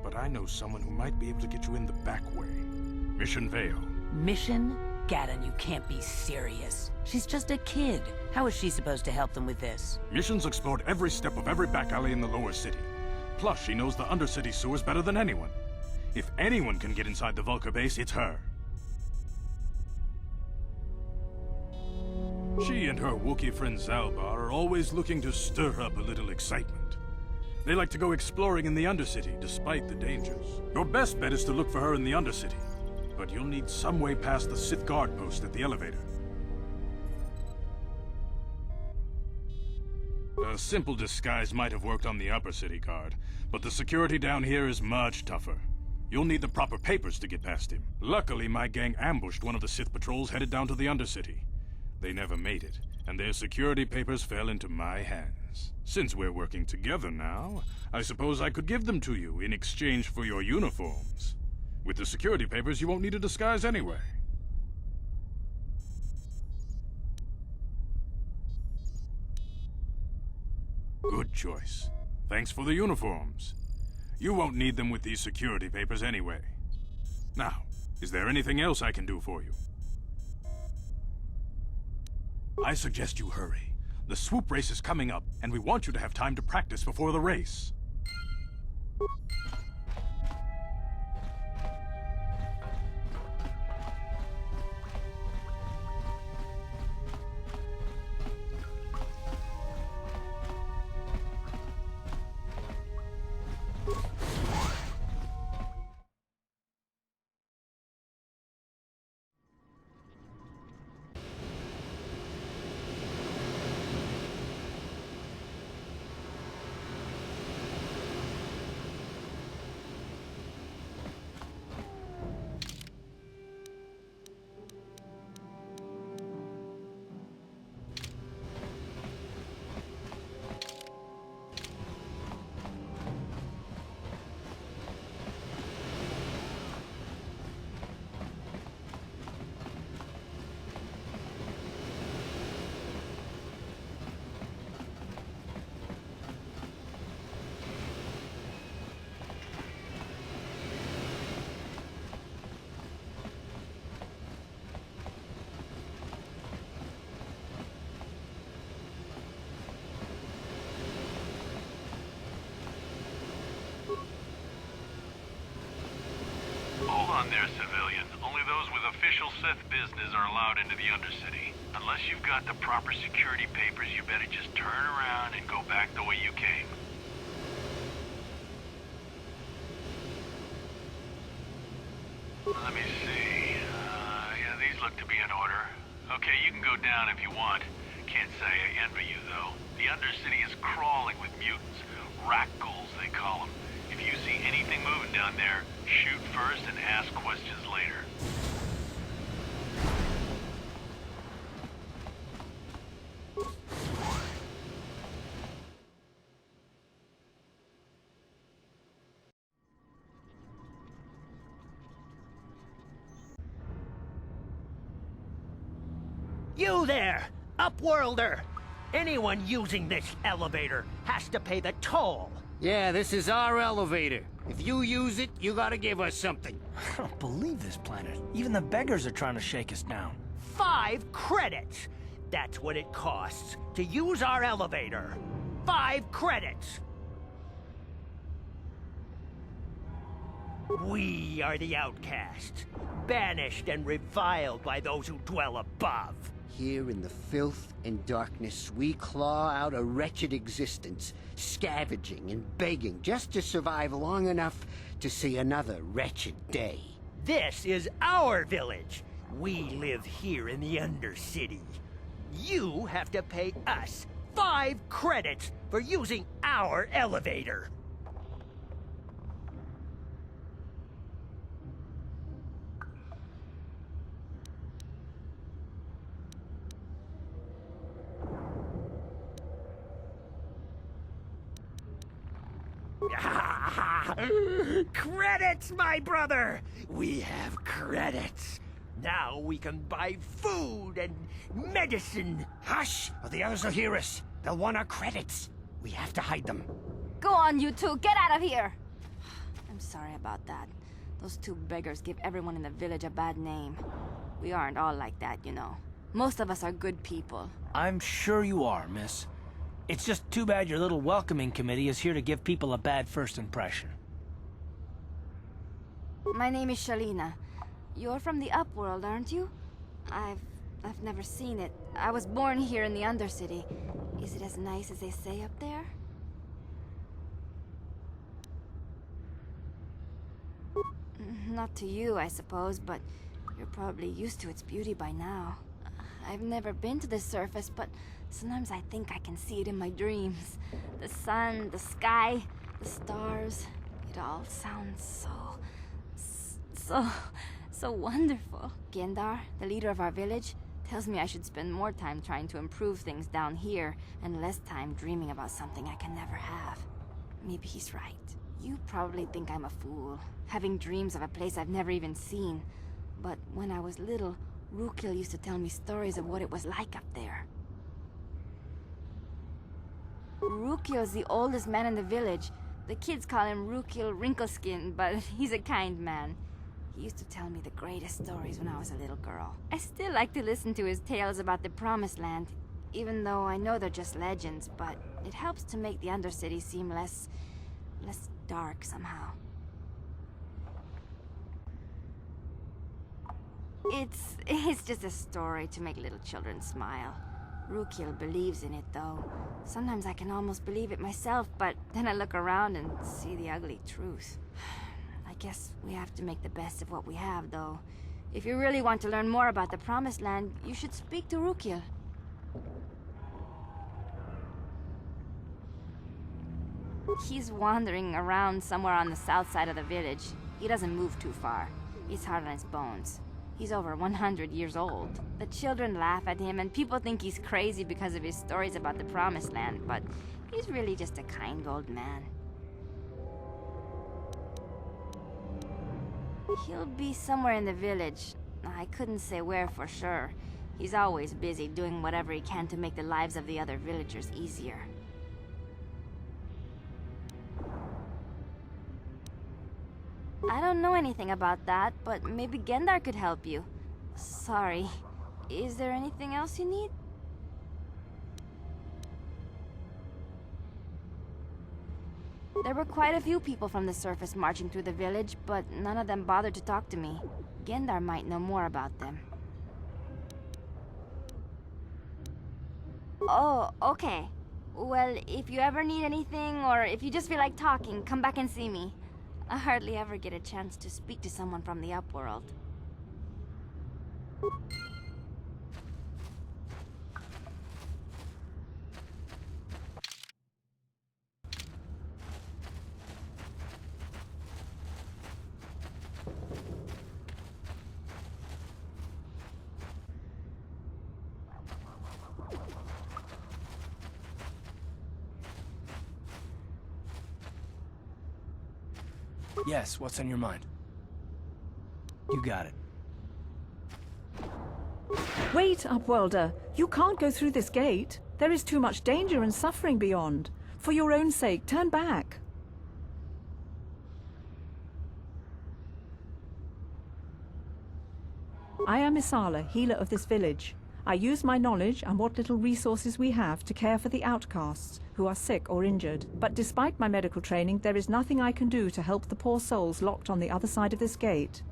But I know someone who might be able to get you in the back way. Mission Vale. Mission? Gaddon, you can't be serious. She's just a kid. How is she supposed to help them with this? Mission's explored every step of every back alley in the lower city. Plus, she knows the undercity sewers better than anyone. If anyone can get inside the Vulkar base, it's her. She and her Wookiee friend Zalbar are always looking to stir up a little excitement. They like to go exploring in the Undercity, despite the dangers. Your best bet is to look for her in the Undercity, but you'll need some way past the Sith guard post at the elevator. A simple disguise might have worked on the Upper City guard, but the security down here is much tougher. You'll need the proper papers to get past him. Luckily, my gang ambushed one of the Sith patrols headed down to the Undercity. They never made it, and their security papers fell into my hands. Since we're working together now, I suppose I could give them to you in exchange for your uniforms. With the security papers, you won't need a disguise anyway. Good choice. Thanks for the uniforms. You won't need them with these security papers anyway. Now, is there anything else I can do for you? I suggest you hurry. The Swoop Race is coming up, and we want you to have time to practice before the race. on there, civilian. Only those with official Sith business are allowed into the Undercity. Unless you've got the proper security papers, you better just turn around and go back the way you came. Let me see. Yeah, these look to be in order. Okay, you can go down if you want. Can't say I envy you, though. The Undercity is crawling with mutants. Raccoons, they call them. If you see anything moving down there, shoot first and ask questions later. You there, Upworlder! Anyone using this elevator has to pay the toll. Yeah, this is our elevator. If you use it, you gotta give us something. I don't believe this planet. Even the beggars are trying to shake us down. 5 credits! That's what it costs to use our elevator. 5 credits! We are the outcasts, banished and reviled by those who dwell above. Here in the filth and darkness, we claw out a wretched existence, scavenging and begging just to survive long enough to see another wretched day. This is our village. We live here in the Undercity. You have to pay us 5 credits for using our elevator. Credits, my brother! We have credits. Now we can buy food and medicine. Hush, or the others will hear us. They'll want our credits. We have to hide them. Go on, you two. Get out of here. I'm sorry about that. Those 2 beggars give everyone in the village a bad name. We aren't all like that, you know. Most of us are good people. I'm sure you are, miss. It's just too bad your little welcoming committee is here to give people a bad first impression. My name is Shalina. You're from the Upworld, aren't you? I've never seen it. I was born here in the Undercity. Is it as nice as they say up there? Not to you, I suppose, but you're probably used to its beauty by now. I've never been to the surface, but sometimes I think I can see it in my dreams. The sun, the sky, the stars. It all sounds so wonderful. Gendar, the leader of our village, tells me I should spend more time trying to improve things down here and less time dreaming about something I can never have. Maybe he's right. You probably think I'm a fool, having dreams of a place I've never even seen. But when I was little, Rukia used to tell me stories of what it was like up there. Rukio's the oldest man in the village. The kids call him Rukia Wrinkleskin, but he's a kind man. He used to tell me the greatest stories when I was a little girl. I still like to listen to his tales about the Promised Land, even though I know they're just legends, but it helps to make the Undercity seem less dark somehow. It's just a story to make little children smile. Rukia believes in it, though. Sometimes I can almost believe it myself, but then I look around and see the ugly truth. I guess we have to make the best of what we have, though. If you really want to learn more about the Promised Land, you should speak to Rukia. He's wandering around somewhere on the south side of the village. He doesn't move too far. He's hard on his bones. He's over 100 years old. The children laugh at him, and people think he's crazy because of his stories about the Promised Land, but he's really just a kind old man. He'll be somewhere in the village. I couldn't say where for sure. He's always busy doing whatever he can to make the lives of the other villagers easier. I don't know anything about that, but maybe Gendar could help you. Sorry. Is there anything else you need? There were quite a few people from the surface marching through the village, but none of them bothered to talk to me. Gendar might know more about them. Oh, okay. Well, if you ever need anything, or if you just feel like talking, come back and see me. I hardly ever get a chance to speak to someone from the upworld. Yes, what's on your mind? You got it. Wait, Upworlder. You can't go through this gate. There is too much danger and suffering beyond. For your own sake, turn back. I am Isala, healer of this village. I use my knowledge and what little resources we have to care for the outcasts who are sick or injured. But despite my medical training, there is nothing I can do to help the poor souls locked on the other side of this gate.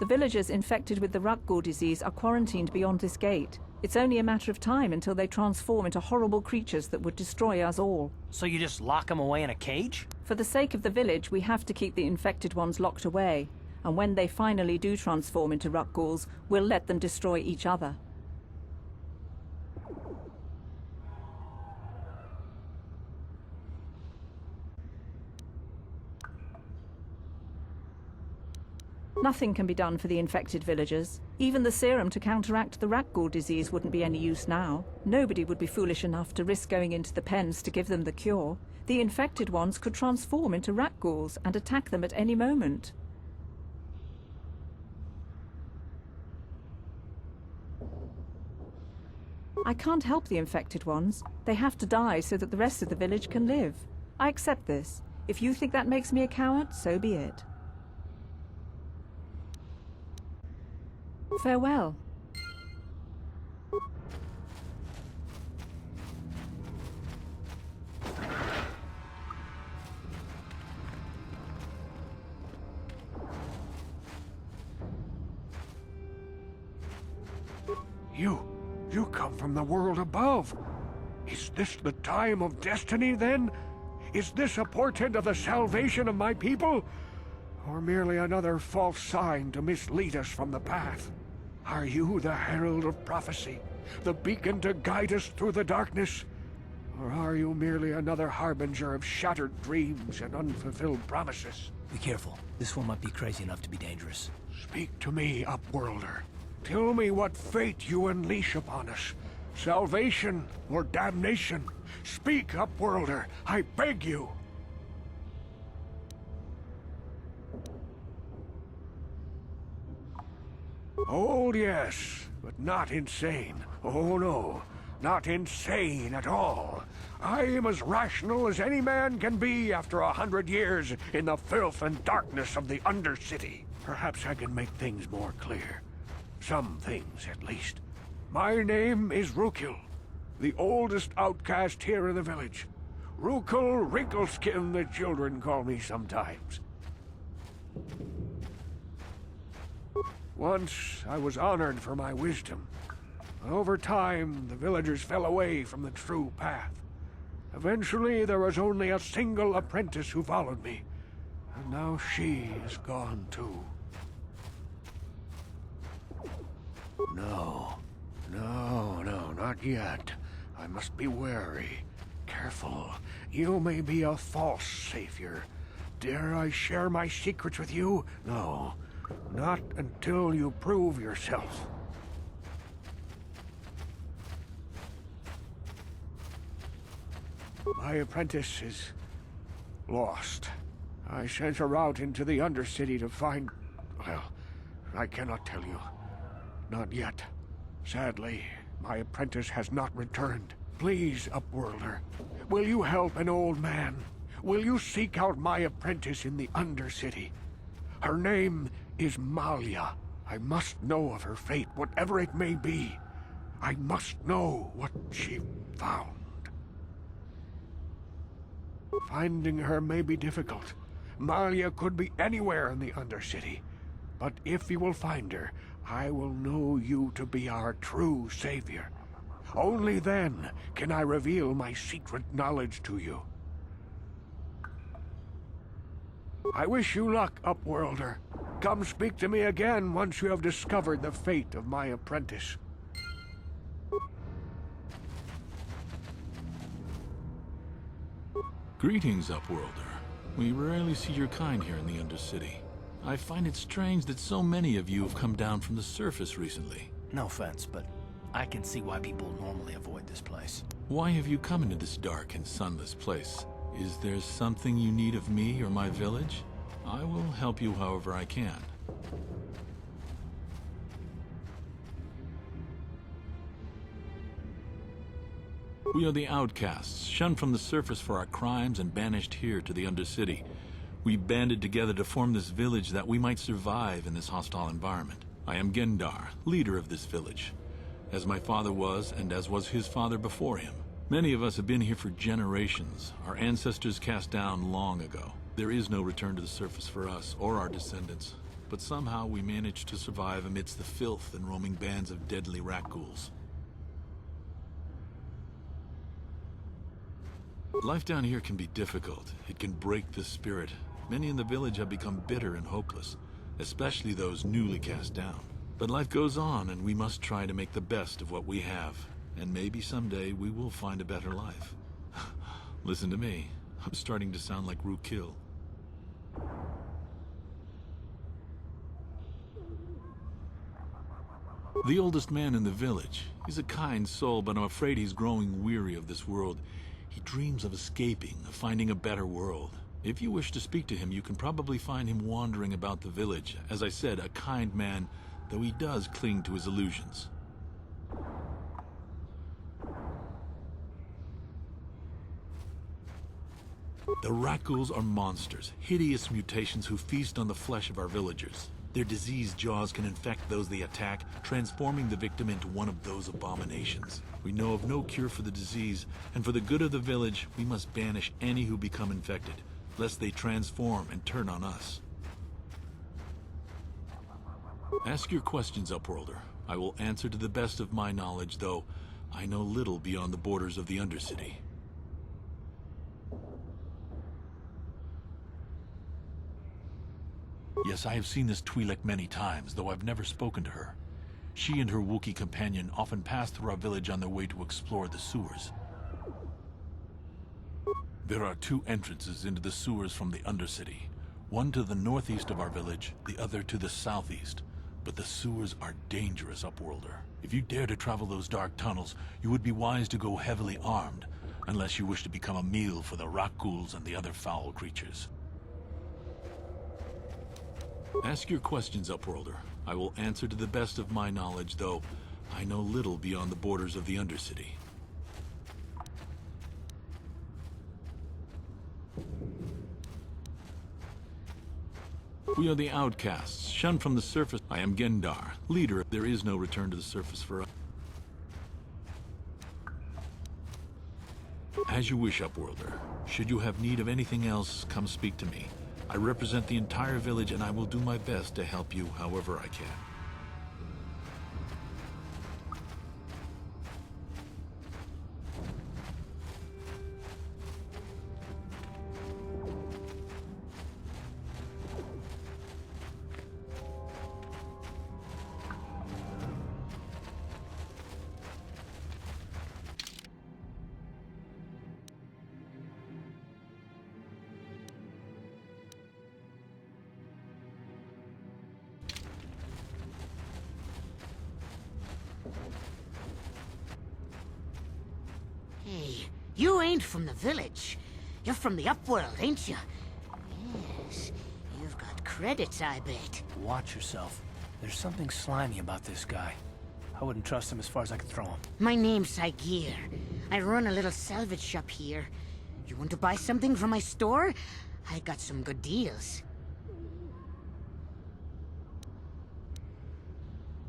The villagers infected with the Raccoons disease are quarantined beyond this gate. It's only a matter of time until they transform into horrible creatures that would destroy us all. So you just lock them away in a cage? For the sake of the village, we have to keep the infected ones locked away. And when they finally do transform into Raccoons, we'll let them destroy each other. Nothing can be done for the infected villagers. Even the serum to counteract the Raccoons disease wouldn't be any use now. Nobody would be foolish enough to risk going into the pens to give them the cure. The infected ones could transform into Raccoons and attack them at any moment. I can't help the infected ones. They have to die so that the rest of the village can live. I accept this. If you think that makes me a coward, so be it. Farewell. You come from the world above. Is this the time of destiny, then? Is this a portent of the salvation of my people? Or merely another false sign to mislead us from the path? Are you the herald of prophecy, the beacon to guide us through the darkness? Or are you merely another harbinger of shattered dreams and unfulfilled promises? Be careful. This one might be crazy enough to be dangerous. Speak to me, Upworlder. Tell me what fate you unleash upon us. Salvation or damnation? Speak, Upworlder, I beg you. Old, yes, but not insane. Oh no, not insane at all. I am as rational as any man can be after 100 years in the filth and darkness of the Undercity. Perhaps I can make things more clear. Some things, at least. My name is Rukia, the oldest outcast here in the village. Rukia Wrinkleskin, the children call me sometimes. Once, I was honored for my wisdom. Over time, the villagers fell away from the true path. Eventually, there was only a single apprentice who followed me. And now she is gone too. No, not yet. I must be wary. Careful. You may be a false savior. Dare I share my secrets with you? No, not until you prove yourself. My apprentice is lost. I sent her out into the Undercity to find... well, I cannot tell you. Not yet. Sadly, my apprentice has not returned. Please, Upworlder, will you help an old man? Will you seek out my apprentice in the Undercity? Her name is Malia. I must know of her fate, whatever it may be. I must know what she found. Finding her may be difficult. Malia could be anywhere in the Undercity. But if you will find her, I will know you to be our true savior. Only then can I reveal my secret knowledge to you. I wish you luck, Upworlder. Come speak to me again once you have discovered the fate of my apprentice. Greetings, Upworlder. We rarely see your kind here in the Undercity. I find it strange that so many of you have come down from the surface recently. No offense, but I can see why people normally avoid this place. Why have you come into this dark and sunless place? Is there something you need of me or my village? I will help you however I can. We are the outcasts, shunned from the surface for our crimes and banished here to the Undercity. We banded together to form this village that we might survive in this hostile environment. I am Gendar, leader of this village, as my father was and as was his father before him. Many of us have been here for generations, our ancestors cast down long ago. There is no return to the surface for us or our descendants, but somehow we managed to survive amidst the filth and roaming bands of deadly Raccoons. Life down here can be difficult. It can break the spirit. Many in the village have become bitter and hopeless, especially those newly cast down. But life goes on, and we must try to make the best of what we have. And maybe someday we will find a better life. Listen to me. I'm starting to sound like Rukia. The oldest man in the village. He's a kind soul, but I'm afraid he's growing weary of this world. He dreams of escaping, of finding a better world. If you wish to speak to him, you can probably find him wandering about the village. As I said, a kind man, though he does cling to his illusions. The Raccoons are monsters, hideous mutations who feast on the flesh of our villagers. Their diseased jaws can infect those they attack, transforming the victim into one of those abominations. We know of no cure for the disease, and for the good of the village, we must banish any who become infected, lest they transform and turn on us. Ask your questions, Upworlder. I will answer to the best of my knowledge, though I know little beyond the borders of the Undercity. Yes, I have seen this Twi'lek many times, though I've never spoken to her. She and her Wookiee companion often pass through our village on their way to explore the sewers. There are two entrances into the sewers from the Undercity. One to the northeast of our village, the other to the southeast. But the sewers are dangerous, Upworlder. If you dare to travel those dark tunnels, you would be wise to go heavily armed, unless you wish to become a meal for the Raccoons and the other foul creatures. Ask your questions, Upworlder. I will answer to the best of my knowledge, though I know little beyond the borders of the Undercity. We are the outcasts, shunned from the surface. I am Gendar, leader. There is no return to the surface for us. As you wish, Upworlder. Should you have need of anything else, come speak to me. I represent the entire village, and I will do my best to help you however I can. Hey, you ain't from the village. You're from the Upworld, ain't you? Yes, you've got credits, I bet. Watch yourself. There's something slimy about this guy. I wouldn't trust him as far as I could throw him. My name's Saigir. I run a little salvage shop here. You want to buy something from my store? I got some good deals.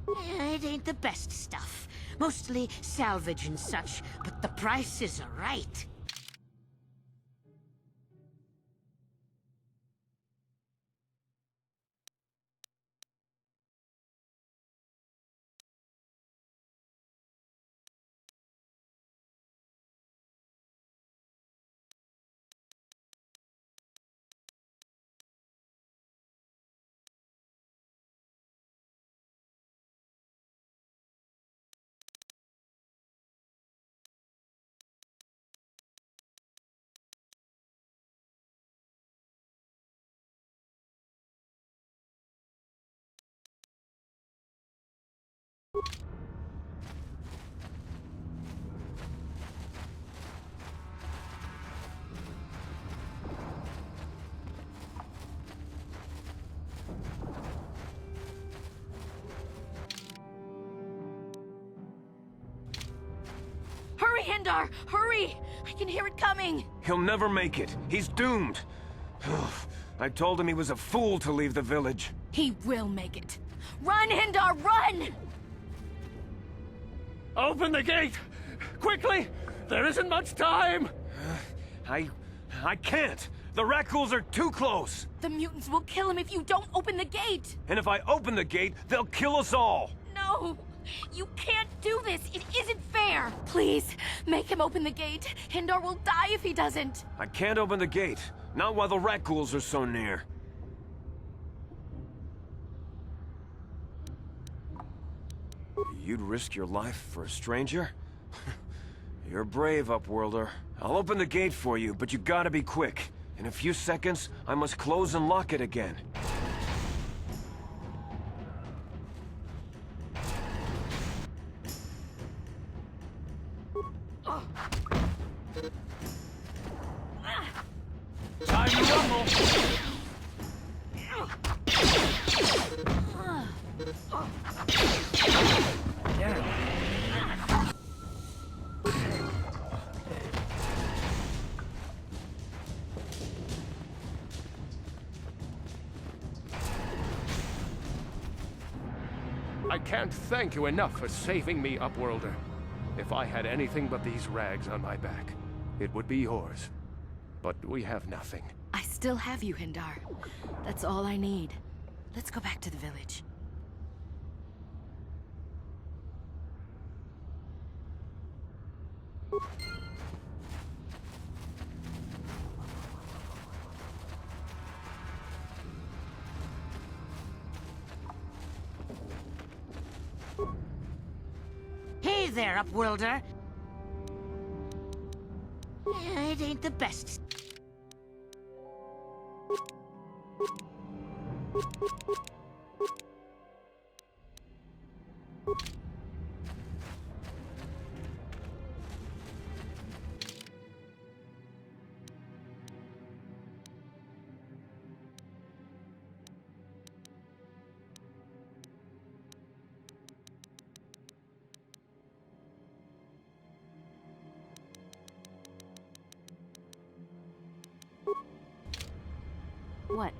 It ain't the best stuff. Mostly salvage and such, but the prices are right. Hurry, Hindar! Hurry! I can hear it coming! He'll never make it. He's doomed. I told him he was a fool to leave the village. He will make it. Run, Hindar, run! Open the gate! Quickly! There isn't much time! I can't! The Raccoons are too close! The mutants will kill him if you don't open the gate! And if I open the gate, they'll kill us all! No! You can't do this! It isn't fair! Please, make him open the gate. Hindar will die if he doesn't. I can't open the gate. Not while the Raccoons are so near. You'd risk your life for a stranger? You're brave, Upworlder. I'll open the gate for you, but you gotta be quick. In a few seconds, I must close and lock it again. Time to rumble! I can't thank you enough for saving me, Upworlder. If I had anything but these rags on my back, it would be yours. But we have nothing. I still have you, Hindar. That's all I need. Let's go back to the village. Hey there, Upworlder. It ain't the best. What?